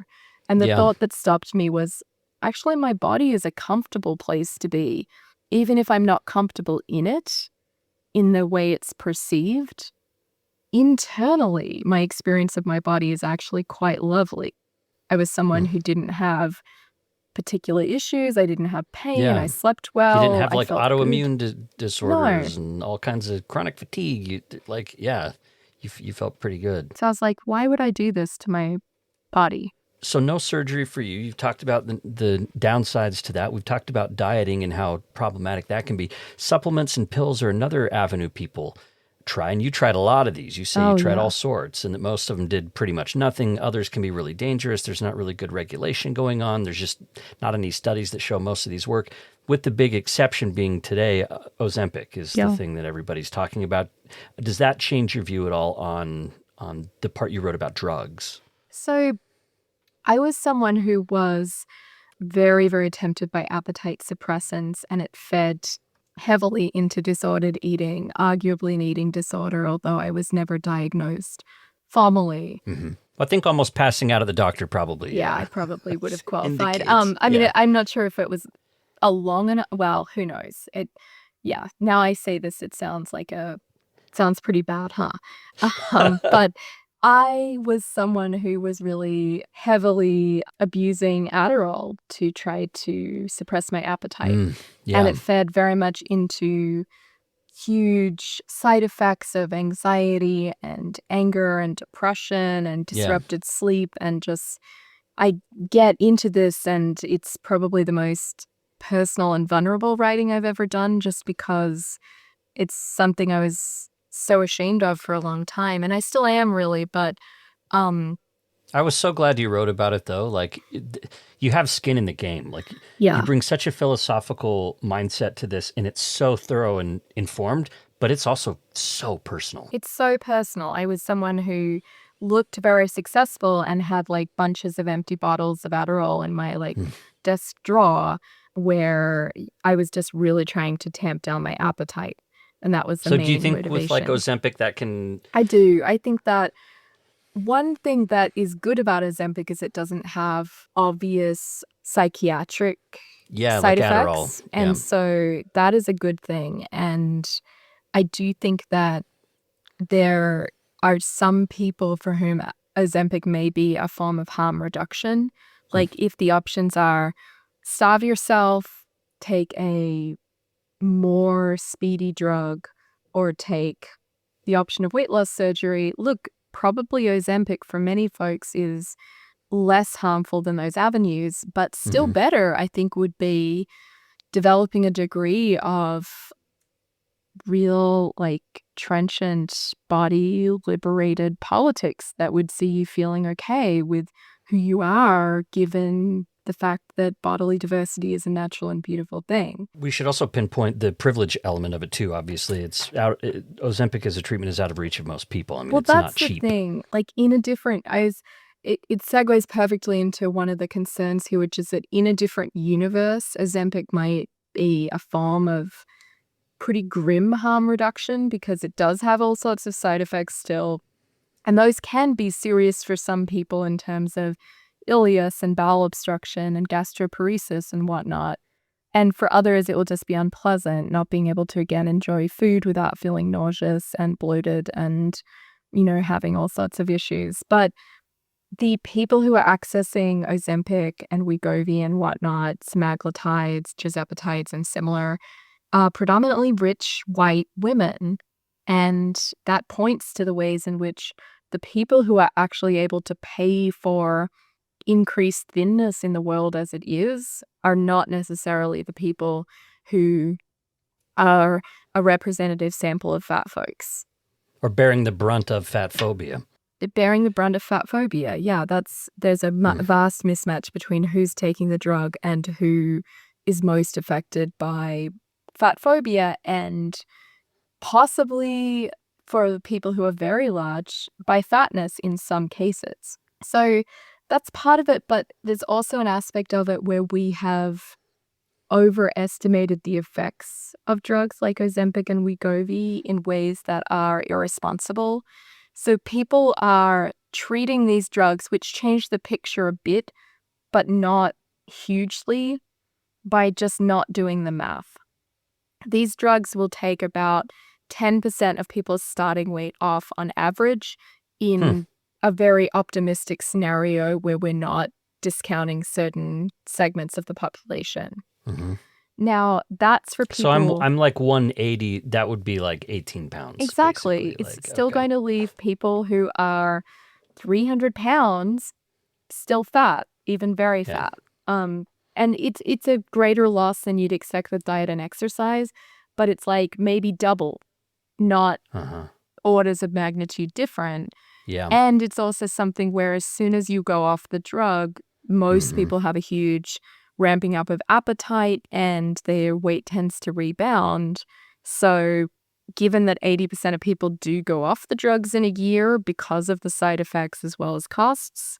And the Yeah. thought that stopped me was, actually, my body is a comfortable place to be. Even if I'm not comfortable in it, in the way it's perceived, internally, my experience of my body is actually quite lovely. I was someone Mm. who didn't have particular issues. I didn't have pain. I Yeah. slept You didn't well. have I like felt good. autoimmune No. disorders and all kinds of chronic fatigue. Yeah, you felt pretty good. So I was like, why would I do this to my body? So no surgery for you. You've talked about the downsides to that. We've talked about dieting and how problematic that can be. Supplements and pills are another avenue people try, and you tried a lot of these. You say you Oh, tried yeah. all sorts, and that most of them did pretty much nothing. Others can be really dangerous. There's not really good regulation going on. There's just not any studies that show most of these work, with the big exception being today, Ozempic is the Yeah. thing that everybody's talking about. Does that change your view at all on the part you wrote about drugs? So I was someone who was very, very tempted by appetite suppressants, and it fed heavily into disordered eating, arguably an eating disorder, although I was never diagnosed formally. I think almost passing out of the doctor probably, Yeah, I yeah. probably would have qualified. Indicates. I mean, Yeah. I'm not sure if it was a long enough. Well, who knows? Yeah. Now I say this, it sounds pretty bad, huh? But I was someone who was really heavily abusing Adderall to try to suppress my appetite. And Yeah. it fed very much into huge side effects of anxiety and anger and depression and Yeah. disrupted sleep. And just, I get into this, and it's probably the most personal and vulnerable writing I've ever done, just because it's something I was so ashamed of for a long time, and I still am, really, but um I was so glad you wrote about it, though. Like, you have skin in the game. Like, you yeah, bring such a philosophical mindset to this, and it's so thorough and informed, but it's also so personal. it's so personal. I was someone who looked very successful and had like bunches of empty bottles of Adderall in my like desk drawer, where I was just really trying to tamp down my appetite. And that was the So do you main think with like motivation. Ozempic that can, I do. I think that one thing that is good about Ozempic is it doesn't have obvious psychiatric yeah, like side Adderall. effects. Yeah. And so that is a good thing. And I do think that there are some people for whom Ozempic may be a form of harm reduction. Like if the options are starve yourself, take a more speedy drug, or take the option of weight loss surgery, look, probably Ozempic for many folks is less harmful than those avenues, but still Hmm. better, I think, would be developing a degree of real, like, trenchant, body liberated politics that would see you feeling okay with who you are, given the fact that bodily diversity is a natural and beautiful thing. We should also pinpoint the privilege element of it too. Obviously, Ozempic as a treatment is out of reach of most people. I mean, Well, it's not that's the cheap. thing. Like, in a different, it segues perfectly into one of the concerns here, which is that in a different universe, Ozempic might be a form of pretty grim harm reduction because it does have all sorts of side effects still. And those can be serious for some people in terms of ileus and bowel obstruction and gastroparesis and whatnot. And for others, it will just be unpleasant, not being able to, again, enjoy food without feeling nauseous and bloated and, having all sorts of issues. But the people who are accessing Ozempic and Wegovy and whatnot, semaglutides, tirzepatides, and similar, are predominantly rich white women. And that points to the ways in which the people who are actually able to pay for increased thinness in the world as it is are not necessarily the people who are a representative sample of fat folks. Or bearing the brunt of fat phobia. Bearing the brunt of fat phobia. Yeah, there's a vast mismatch between who's taking the drug and who is most affected by fat phobia, and possibly, for the people who are very large, by fatness in some cases. So that's part of it, but there's also an aspect of it where we have overestimated the effects of drugs like Ozempic and Wegovy in ways that are irresponsible. So people are treating these drugs, which change the picture a bit, but not hugely, by just not doing the math. These drugs will take about 10% of people's starting weight off on average Hmm. in a very optimistic scenario where we're not discounting certain segments of the population. Hmm. Now, that's for So people. I'm like 180. That would be like 18 pounds, Exactly. basically. It's Like, still okay. going to leave people who are 300 pounds still fat, even very Yeah. fat. Um, and it's a greater loss than you'd expect with diet and exercise, but it's like maybe double, not Uh-huh. orders of magnitude different. Yeah. And it's also something where as soon as you go off the drug, most Hmm. people have a huge ramping up of appetite and their weight tends to rebound. So given that 80% of people do go off the drugs in a year because of the side effects as well as costs,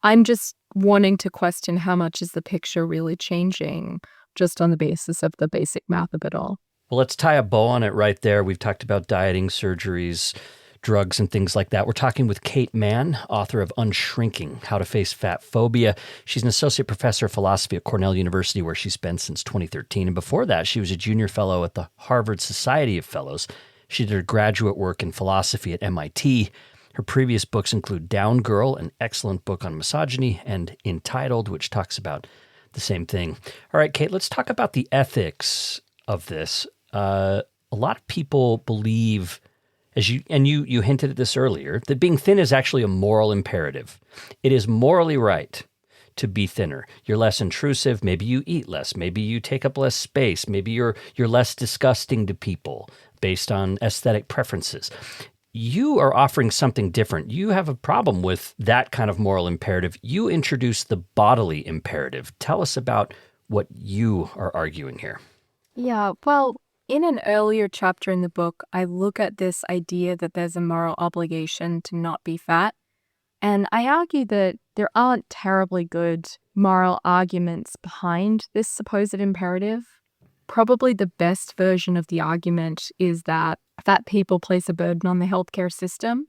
I'm just wanting to question how much is the picture really changing just on the basis of the basic math of it all. Well, let's tie a bow on it right there. We've talked about dieting, surgeries, drugs, and things like that. We're talking with Kate Manne, author of Unshrinking, How to Face Fat Phobia. She's an associate professor of philosophy at Cornell University, where she's been since 2013. And before that, she was a junior fellow at the Harvard Society of Fellows. She did her graduate work in philosophy at MIT. Her previous books include Down Girl, an excellent book on misogyny, and Entitled, which talks about the same thing. All right, Kate, let's talk about the ethics of this. A lot of people believe, as you hinted at this earlier, that being thin is actually a moral imperative. It is morally right to be thinner. You're less intrusive. Maybe you eat less. Maybe you take up less space. Maybe you're less disgusting to people based on aesthetic preferences. You are offering something different. You have a problem with that kind of moral imperative. You introduce the bodily imperative. Tell us about what you are arguing here. Yeah, well, in an earlier chapter in the book, I look at this idea that there's a moral obligation to not be fat. And I argue that there aren't terribly good moral arguments behind this supposed imperative. probably the best version of the argument is that fat people place a burden on the healthcare system.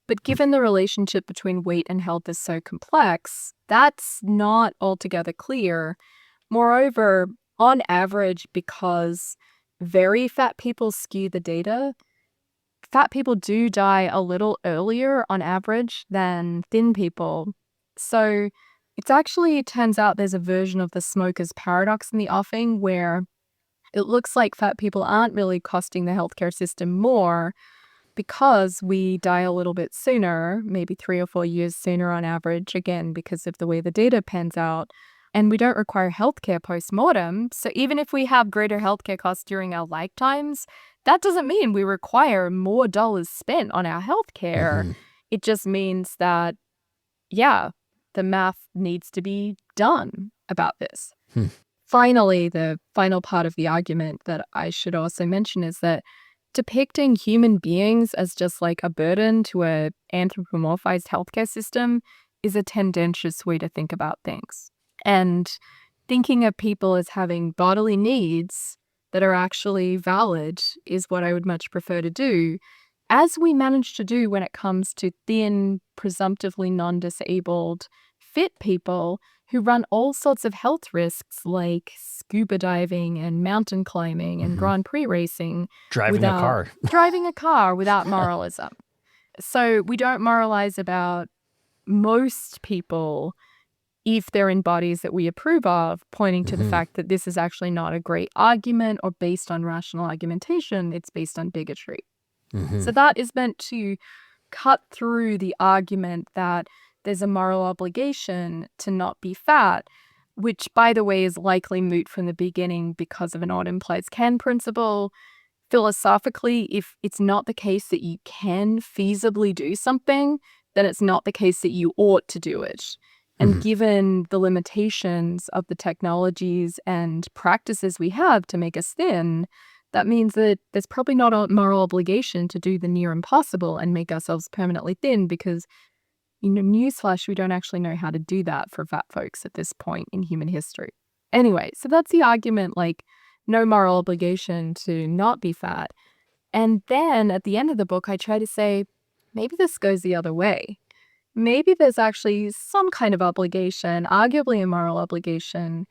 But given the relationship between weight and health is so complex, that's not altogether clear. Moreover, on average, because very fat people skew the data, fat people do die a little earlier on average than thin people. So it turns out there's a version of the smoker's paradox in the offing where it looks like fat people aren't really costing the healthcare system more because we die a little bit sooner, maybe 3 or 4 years sooner on average, again, because of the way the data pans out. And we don't require healthcare post-mortem. So even if we have greater healthcare costs during our lifetimes, that doesn't mean we require more dollars spent on our healthcare. Mm-hmm. It just means that, yeah, the math needs to be done about this. Finally, the final part of the argument that I should also mention is that depicting human beings as just like a burden to an anthropomorphized healthcare system is a tendentious way to think about things. And thinking of people as having bodily needs that are actually valid is what I would much prefer to do, as we manage to do when it comes to thin, presumptively non-disabled, fit people who run all sorts of health risks like scuba diving and mountain climbing and Grand Prix racing. Driving a car. Driving a car without moralism. So we don't moralize about most people if they're in bodies that we approve of, pointing to the fact that this is actually not a great argument or based on rational argumentation. It's based on bigotry. So that is meant to cut through the argument that there's a moral obligation to not be fat, which, by the way, is likely moot from the beginning because of an odd implies can principle. Philosophically, if it's not the case that you can feasibly do something, then it's not the case that you ought to do it. And given the limitations of the technologies and practices we have to make us thin, that means that there's probably not a moral obligation to do the near impossible and make ourselves permanently thin because, newsflash, we don't actually know how to do that for fat folks at this point in human history. Anyway, so that's the argument, like, no moral obligation to not be fat. And then at the end of the book, I try to say, maybe this goes the other way. Maybe there's actually some kind of obligation, arguably a moral obligation,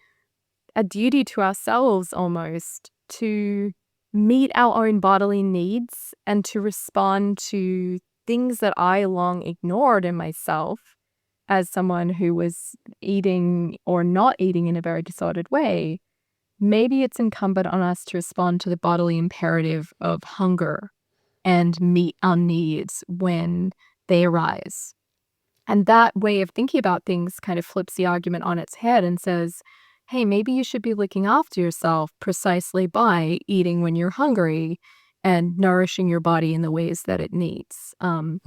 a duty to ourselves almost, to meet our own bodily needs and to respond to things that I long ignored in myself as someone who was eating or not eating in a very disordered way. Maybe it's incumbent on us to respond to the bodily imperative of hunger and meet our needs when they arise. And that way of thinking about things kind of flips the argument on its head and says, hey, maybe you should be looking after yourself precisely by eating when you're hungry and nourishing your body in the ways that it needs. Now,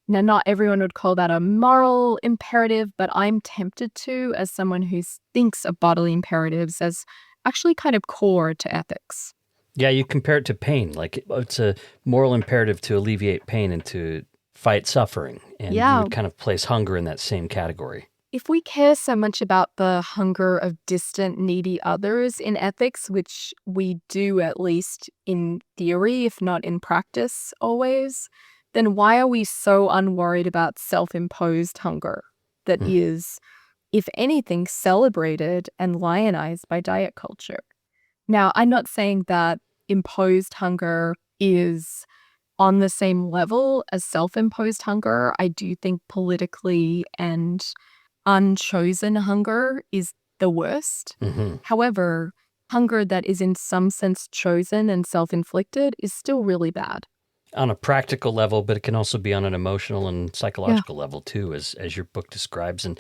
not everyone would call that a moral imperative, but I'm tempted to, as someone who thinks of bodily imperatives as actually kind of core to ethics. Yeah, you compare it to pain. Like it's a moral imperative to alleviate pain and to fight suffering. And you would kind of place hunger in that same category. If we care so much about the hunger of distant, needy others in ethics, which we do at least in theory, if not in practice always, then why are we so unworried about self-imposed hunger that is, if anything, celebrated and lionized by diet culture? Now, I'm not saying that imposed hunger is on the same level as self-imposed hunger. I do think politically and unchosen hunger is the worst. However, hunger that is in some sense chosen and self-inflicted is still really bad. On a practical level, but it can also be on an emotional and psychological level too, as your book describes. And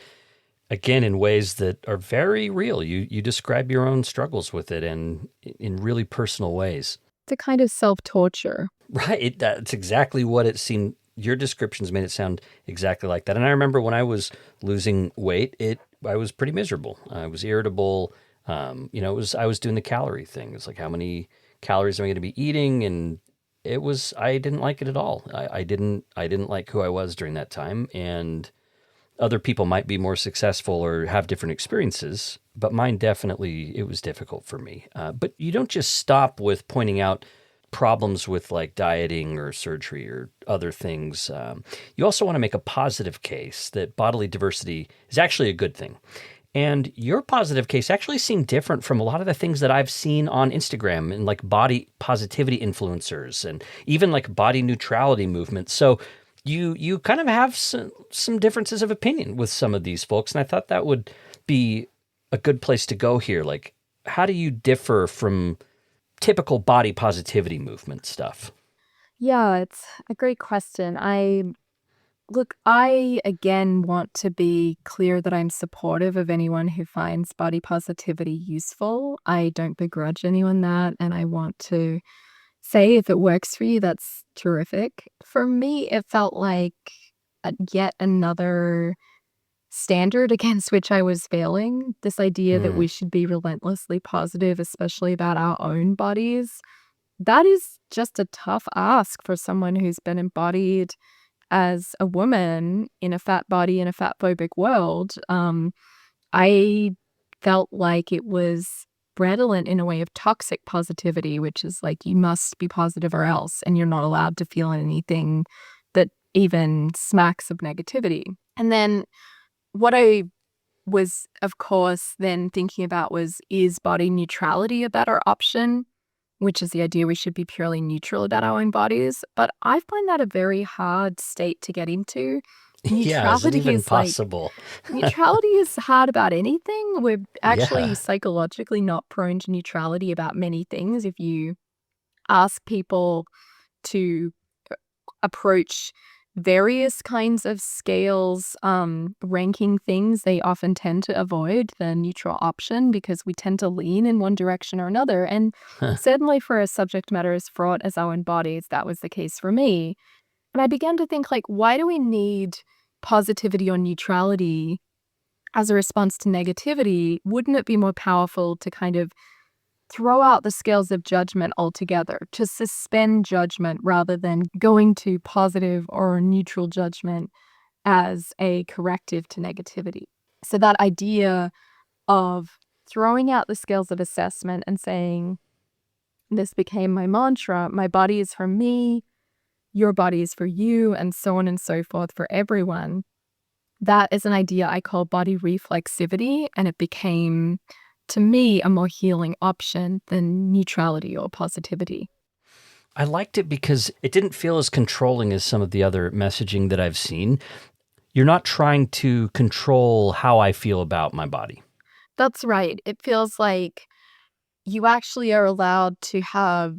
again, in ways that are very real. You describe your own struggles with it and in really personal ways. It's a kind of self-torture. Right. That's exactly what it seemed. Your descriptions made it sound exactly like that. And I remember when I was losing weight, I was pretty miserable. I was irritable. I was doing the calorie thing. It's like, how many calories am I going to be eating? And I didn't like it at all. I didn't like who I was during that time. And Other people might be more successful or have different experiences, but mine definitely, it was difficult for me. But you don't just stop with pointing out problems with like dieting or surgery or other things. You also want to make a positive case that bodily diversity is actually a good thing. And your positive case actually seemed different from a lot of the things that I've seen on Instagram and like body positivity influencers and even like body neutrality movements. So you kind of have some differences of opinion with some of these folks. And I thought that would be a good place to go here. Like, how do you differ from typical body positivity movement stuff? Yeah, it's a great question. I again want to be clear that I'm supportive of anyone who finds body positivity useful. I don't begrudge anyone that, and I want to say if it works for you, that's terrific. For me, it felt like yet another standard against which I was failing. This idea that Hmm. we should be relentlessly positive, especially about our own bodies. That is just a tough ask for someone who's been embodied as a woman in a fat body in a fat phobic world. I felt like it was redolent in a way of toxic positivity, which is like you must be positive or else, and you're not allowed to feel anything that even smacks of negativity. And then what I was, of course, then thinking about was, is body neutrality a better option? Which is the idea we should be purely neutral about our own bodies. But I find that a very hard state to get into. Yeah, is it Neutrality even is like, possible? neutrality is hard about anything. We're actually Yeah. psychologically not prone to neutrality about many things. If you ask people to approach various kinds of scales, ranking things, they often tend to avoid the neutral option because we tend to lean in one direction or another. And certainly for a subject matter as fraught as our own bodies, that was the case for me. And I began to think, like, why do we need positivity or neutrality as a response to negativity? Wouldn't it be more powerful to kind of throw out the scales of judgment altogether, to suspend judgment rather than going to positive or neutral judgment as a corrective to negativity? So that idea of throwing out the scales of assessment and saying, this became my mantra, my body is for me, your body is for you, and so on and so forth for everyone. That is an idea I call body reflexivity, and it became, to me, a more healing option than neutrality or positivity. I liked it because it didn't feel as controlling as some of the other messaging that I've seen. You're not trying to control how I feel about my body. That's right. It feels like you actually are allowed to have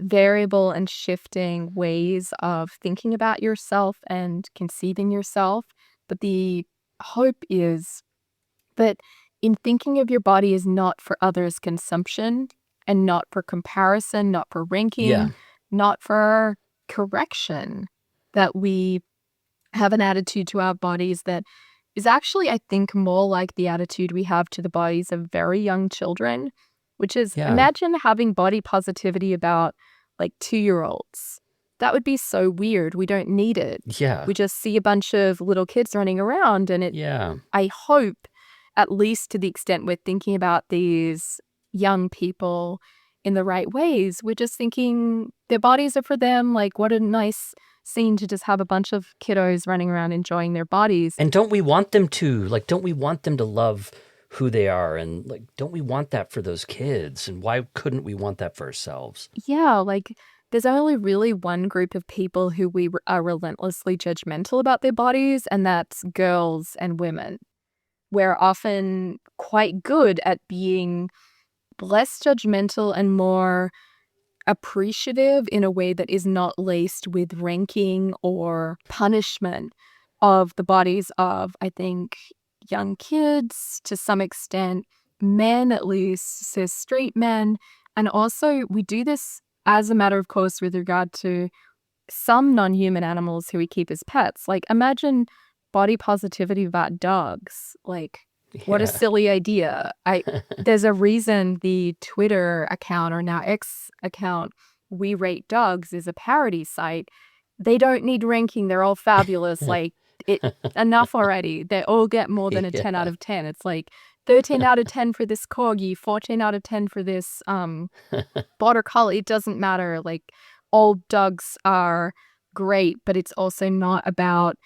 variable and shifting ways of thinking about yourself and conceiving yourself. But the hope is that in thinking of your body is not for others' consumption and not for comparison, not for Yeah. ranking, not for correction, that we have an attitude to our bodies that is actually, I think, more like the attitude we have to the bodies of very young children, which is Yeah. imagine having body positivity about like 2-year-olds. That would be so weird. We don't need it. Yeah. We just see a bunch of little kids running around, and Yeah. I hope, at least to the extent we're thinking about these young people in the right ways, we're just thinking their bodies are for them. Like, what a nice scene to just have a bunch of kiddos running around enjoying their bodies. And don't we want them to? Like, don't we want them to love who they are? And like, don't we want that for those kids? And why couldn't we want that for ourselves? Yeah, like there's only really one group of people who are relentlessly judgmental about their bodies, and that's girls and women. We're often quite good at being less judgmental and more appreciative in a way that is not laced with ranking or punishment of the bodies of, I think, young kids to some extent, men at least, cis straight men. And also, we do this as a matter of course with regard to some non-human animals who we keep as pets. Like, imagine body positivity about dogs. Like, what a Yeah. silly idea. There's a reason the Twitter account, or now X account, We Rate Dogs, is a parody site. They don't need ranking. They're all fabulous. Like, enough already. They all get more than a 10 out Yeah. of 10. It's like 13 out of 10 for this corgi, 14 out of 10 for this border collie. It doesn't matter. Like, all dogs are great, but it's also not about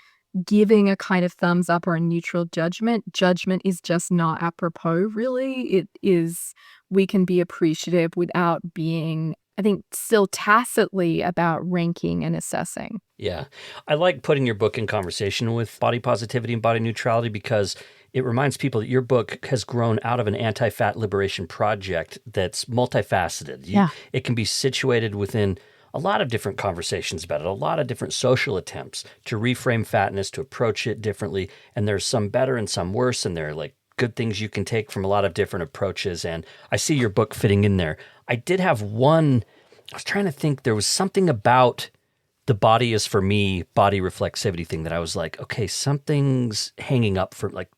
giving a kind of thumbs up or a neutral judgment. Judgment is just not apropos, really. It is, we can be appreciative without being, I think, still tacitly about ranking and assessing. Yeah. I like putting your book in conversation with body positivity and body neutrality because it reminds people that your book has grown out of an anti-fat liberation project that's multifaceted. Yeah. It can be situated within a lot of different conversations about it, a lot of different social attempts to reframe fatness, to approach it differently. And there's some better and some worse, and there are like good things you can take from a lot of different approaches. And I see your book fitting in there. I did have one, I was trying to think, there was something about the body is for me, body reflexivity thing that I was like, okay, something's hanging up for like,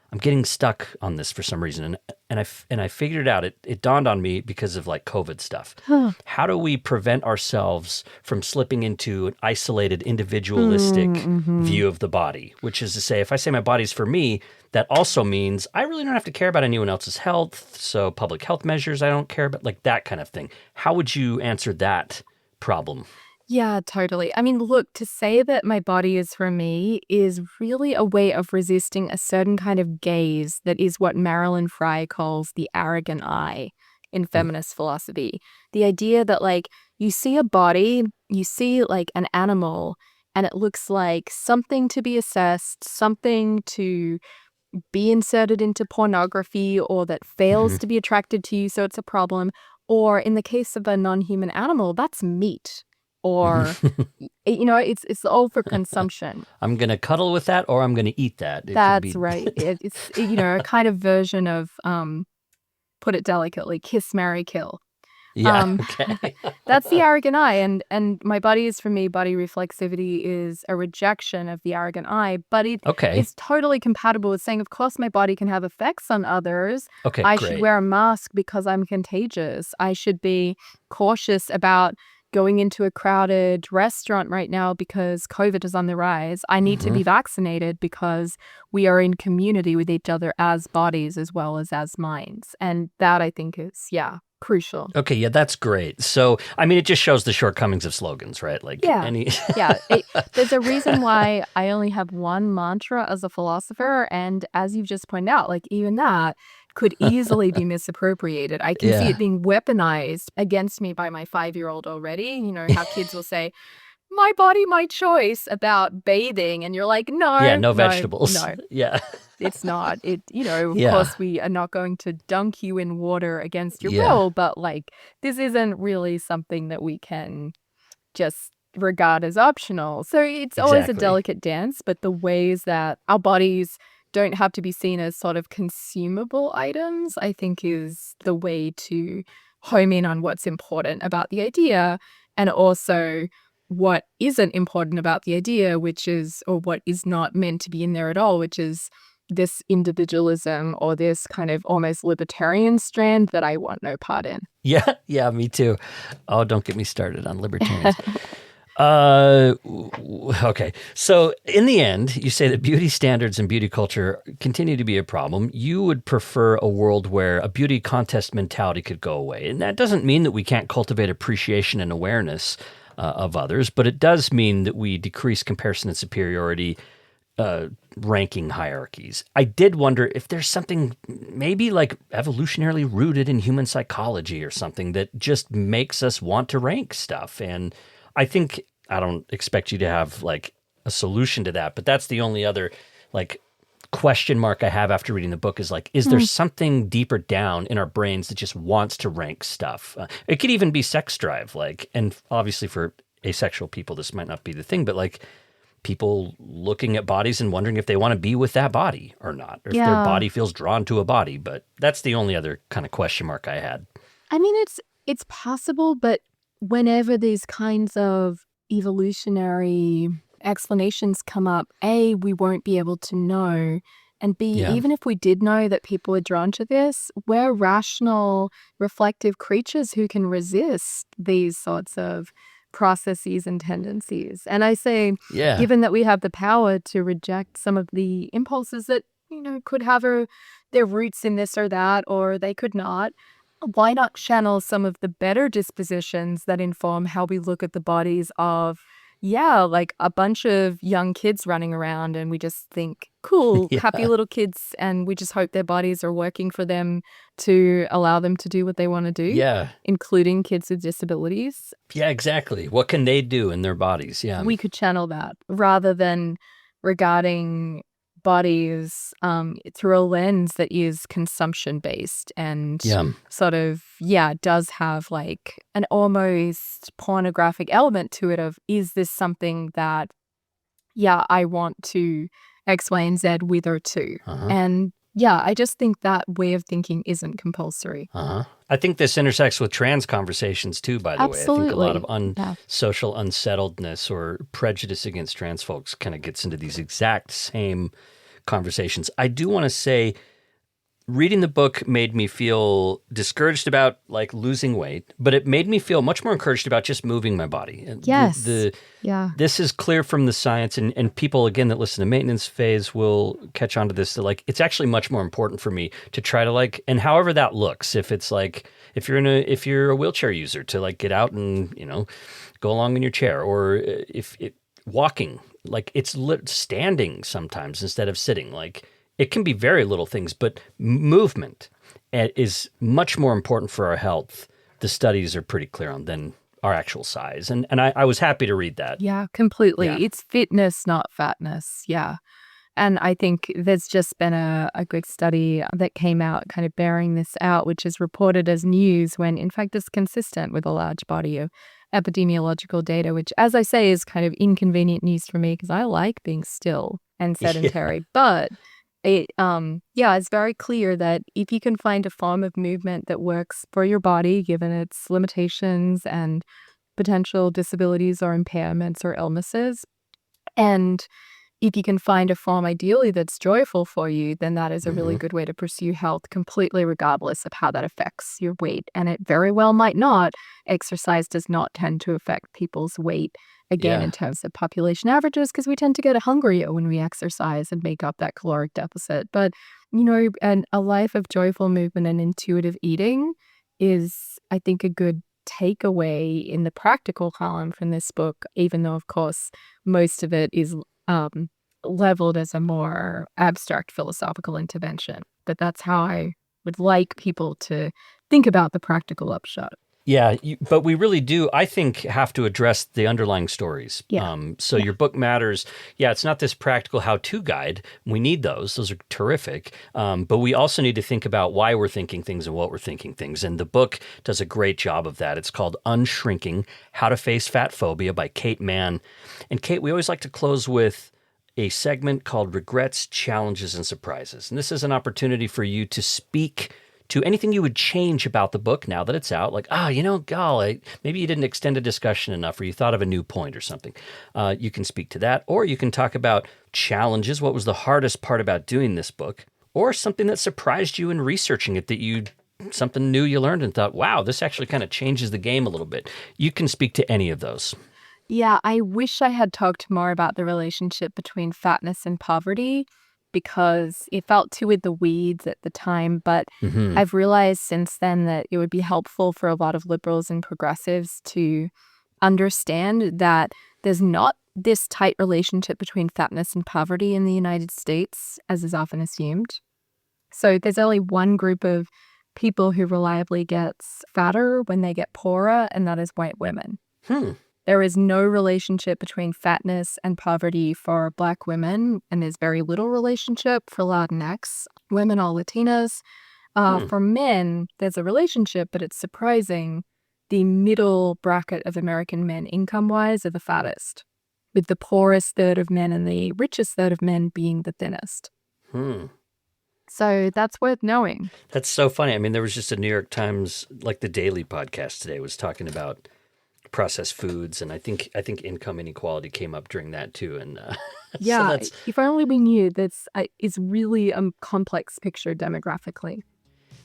I'm getting stuck on this for some reason. And I figured it out. It dawned on me because of like COVID stuff. Huh. How do we prevent ourselves from slipping into an isolated, individualistic view of the body? Which is to say, if I say my body's for me, that also means I really don't have to care about anyone else's health. So public health measures, I don't care about, like that kind of thing. How would you answer that problem? Yeah, totally. I mean, look, to say that my body is for me is really a way of resisting a certain kind of gaze that is what Marilyn Frye calls the arrogant eye in feminist philosophy. The idea that, like, you see a body, you see, like, an animal, and it looks like something to be assessed, something to be inserted into pornography, or that fails to be attracted to you, so it's a problem. Or in the case of a non-human animal, that's meat. Or, it's all for consumption. I'm going to cuddle with that or I'm going to eat that. It could That's be. right. It's, a kind of version of, put it delicately, kiss, marry, kill. Yeah. Um, Okay. That's the arrogant eye. And my body is for me, body reflexivity is a rejection of the arrogant eye, but Okay. it's totally compatible with saying, of course, my body can have effects on others. Okay, I should great. wear a mask because I'm contagious. I should be cautious about going into a crowded restaurant right now because COVID is on the rise. I need to be vaccinated because we are in community with each other as bodies as well as minds. And that, I think, is, crucial. Okay, yeah, that's great. So, I mean, it just shows the shortcomings of slogans, right? Like Yeah. There's a reason why I only have one mantra as a philosopher. And as you've just pointed out, like, even that could easily be misappropriated. I can see it being weaponized against me by my 5-year-old already. You know, how kids will say, my body, my choice about bathing. And you're like, Yeah, no, no vegetables. no, Yeah. it's not. Of Yeah. course, we are not going to dunk you in water against your Yeah. will. But, like, this isn't really something that we can just regard as optional. So it's always a Exactly. delicate dance, but the ways that our bodies don't have to be seen as sort of consumable items, I think, is the way to home in on what's important about the idea, and also what isn't important about the idea, which is, or what is not meant to be in there at all, which is this individualism or this kind of almost libertarian strand that I want no part in. Yeah, me too. Oh, don't get me started on libertarians. Okay. So in the end, you say that beauty standards and beauty culture continue to be a problem. You would prefer a world where a beauty contest mentality could go away. And that doesn't mean that we can't cultivate appreciation and awareness of others, but it does mean that we decrease comparison and superiority ranking hierarchies. I did wonder if there's something maybe like evolutionarily rooted in human psychology or something that just makes us want to rank stuff. And I think, I don't expect you to have like a solution to that, but that's the only other like question mark I have after reading the book is like, is there something deeper down in our brains that just wants to rank stuff? It could even be sex drive, like, and obviously for asexual people, this might not be the thing, but like people looking at bodies and wondering if they want to be with that body or not, or if their body feels drawn to a body. But that's the only other kind of question mark I had. I mean, it's possible, but whenever these kinds of evolutionary explanations come up, A, we won't be able to know. And B, Yeah. even if we did know that people are drawn to this, we're rational, reflective creatures who can resist these sorts of processes and tendencies. And I say, Yeah. given that we have the power to reject some of the impulses that, could have their roots in this or that, or they could not, why not channel some of the better dispositions that inform how we look at the bodies of, like a bunch of young kids running around and we just think, cool, happy Yeah. little kids, and we just hope their bodies are working for them to allow them to do what they want to do, Yeah. including kids with disabilities. Yeah, exactly. What can they do in their bodies? Yeah. We could channel that rather than regarding bodies through a lens that is consumption based and Yeah. sort of, does have like an almost pornographic element to it of, is this something that, I want to X, Y, and Z with or to? Uh-huh. And I just think that way of thinking isn't compulsory. Uh-huh. I think this intersects with trans conversations too, by the Absolutely. way. I think a lot of social unsettledness or prejudice against trans folks kind of gets into these exact same conversations. I do want to say, reading the book made me feel discouraged about like losing weight, but it made me feel much more encouraged about just moving my body. Yes. This is clear from the science, and people, again, that listen to Maintenance Phase will catch on to this, that like, it's actually much more important for me to try to like, and however that looks, if it's like, if you're a wheelchair user, to like get out and, go along in your chair, or walking, like it's standing sometimes instead of sitting, like it can be very little things, but movement is much more important for our health. The studies are pretty clear on than our actual size. And I was happy to read that. Yeah, completely. Yeah. It's fitness, not fatness. Yeah. And I think there's just been a good study that came out kind of bearing this out, which is reported as news when in fact it's consistent with a large body of epidemiological data, which, as I say, is kind of inconvenient news for me because I like being still and sedentary. But it's very clear that if you can find a form of movement that works for your body, given its limitations and potential disabilities or impairments or illnesses, and if you can find a form ideally that's joyful for you, then that is a really good way to pursue health, completely regardless of how that affects your weight. And it very well might not. Exercise does not tend to affect people's weight, again, in terms of population averages, because we tend to get hungrier when we exercise and make up that caloric deficit. But, and a life of joyful movement and intuitive eating is, I think, a good takeaway in the practical column from this book, even though, of course, most of it is leveled as a more abstract philosophical intervention. But that's how I would like people to think about the practical upshot. Yeah, but we really do, I think, have to address the underlying stories. Your book matters. Yeah, it's not this practical how-to guide. We need those. Those are terrific. But we also need to think about why we're thinking things and what we're thinking things. And the book does a great job of that. It's called Unshrinking: How to Face Fatphobia by Kate Manne. And Kate, we always like to close with a segment called Regrets, Challenges, and Surprises. And this is an opportunity for you to speak to anything you would change about the book now that it's out. Like, golly, maybe you didn't extend a discussion enough, or you thought of a new point or something. You can speak to that, or you can talk about challenges. What was the hardest part about doing this book? Or something that surprised you in researching it, something new you learned and thought, wow, this actually kind of changes the game a little bit. You can speak to any of those. Yeah, I wish I had talked more about the relationship between fatness and poverty, because it felt too in the weeds at the time. But I've realized since then that it would be helpful for a lot of liberals and progressives to understand that there's not this tight relationship between fatness and poverty in the United States, as is often assumed. So there's only one group of people who reliably gets fatter when they get poorer, and that is white women. There is no relationship between fatness and poverty for Black women, and there's very little relationship for Latinx women or Latinas. For men, there's a relationship, but it's surprising. The middle bracket of American men, income-wise, are the fattest, with the poorest third of men and the richest third of men being the thinnest. So that's worth knowing. That's so funny. I mean, there was just a New York Times, like the Daily podcast today, was talking about processed foods, and I think income inequality came up during that too. And so if only we knew that's is really a complex picture demographically.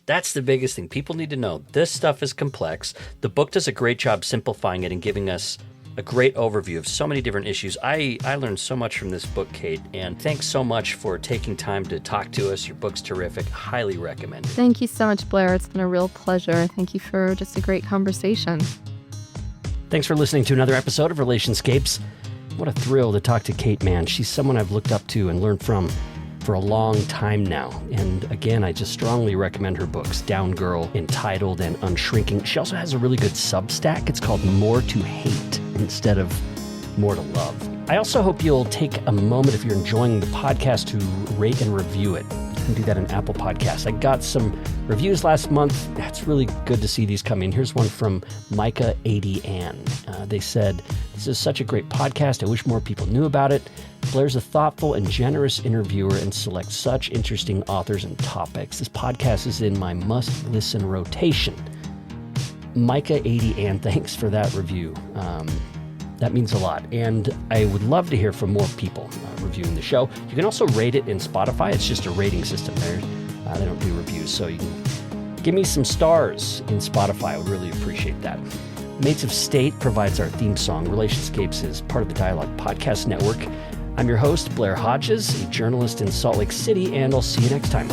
That's the biggest thing. People need to know this stuff is complex. The book does a great job simplifying it and giving us a great overview of so many different issues. I learned so much from this book, Kate, and thanks so much for taking time to talk to us. Your book's terrific. Highly recommend it. Thank you so much, Blair. It's been a real pleasure. Thank you for just a great conversation. Thanks for listening to another episode of Relationscapes. What a thrill to talk to Kate Manne. She's someone I've looked up to and learned from for a long time now. And again, I just strongly recommend her books, Down Girl, Entitled, and Unshrinking. She also has a really good Substack. It's called More to Hate instead of More to Love. I also hope you'll take a moment, if you're enjoying the podcast, to rate and review it. You can do that in Apple Podcasts. I got some reviews last month. It's really good to see these come in. Here's one from Micah 80 Ann. They said, "This is such a great podcast. I wish more people knew about it. Blair's a thoughtful and generous interviewer and selects such interesting authors and topics. This podcast is in my must-listen rotation." Micah 80 Ann, thanks for that review. That means a lot. And I would love to hear from more people reviewing the show. You can also rate it in Spotify. It's just a rating system there. They don't do reviews, so you can give me some stars in Spotify. I would really appreciate that. Mates of State provides our theme song. Relationscapes is part of the Dialogue Podcast Network. I'm your host, Blair Hodges, a journalist in Salt Lake City, and I'll see you next time.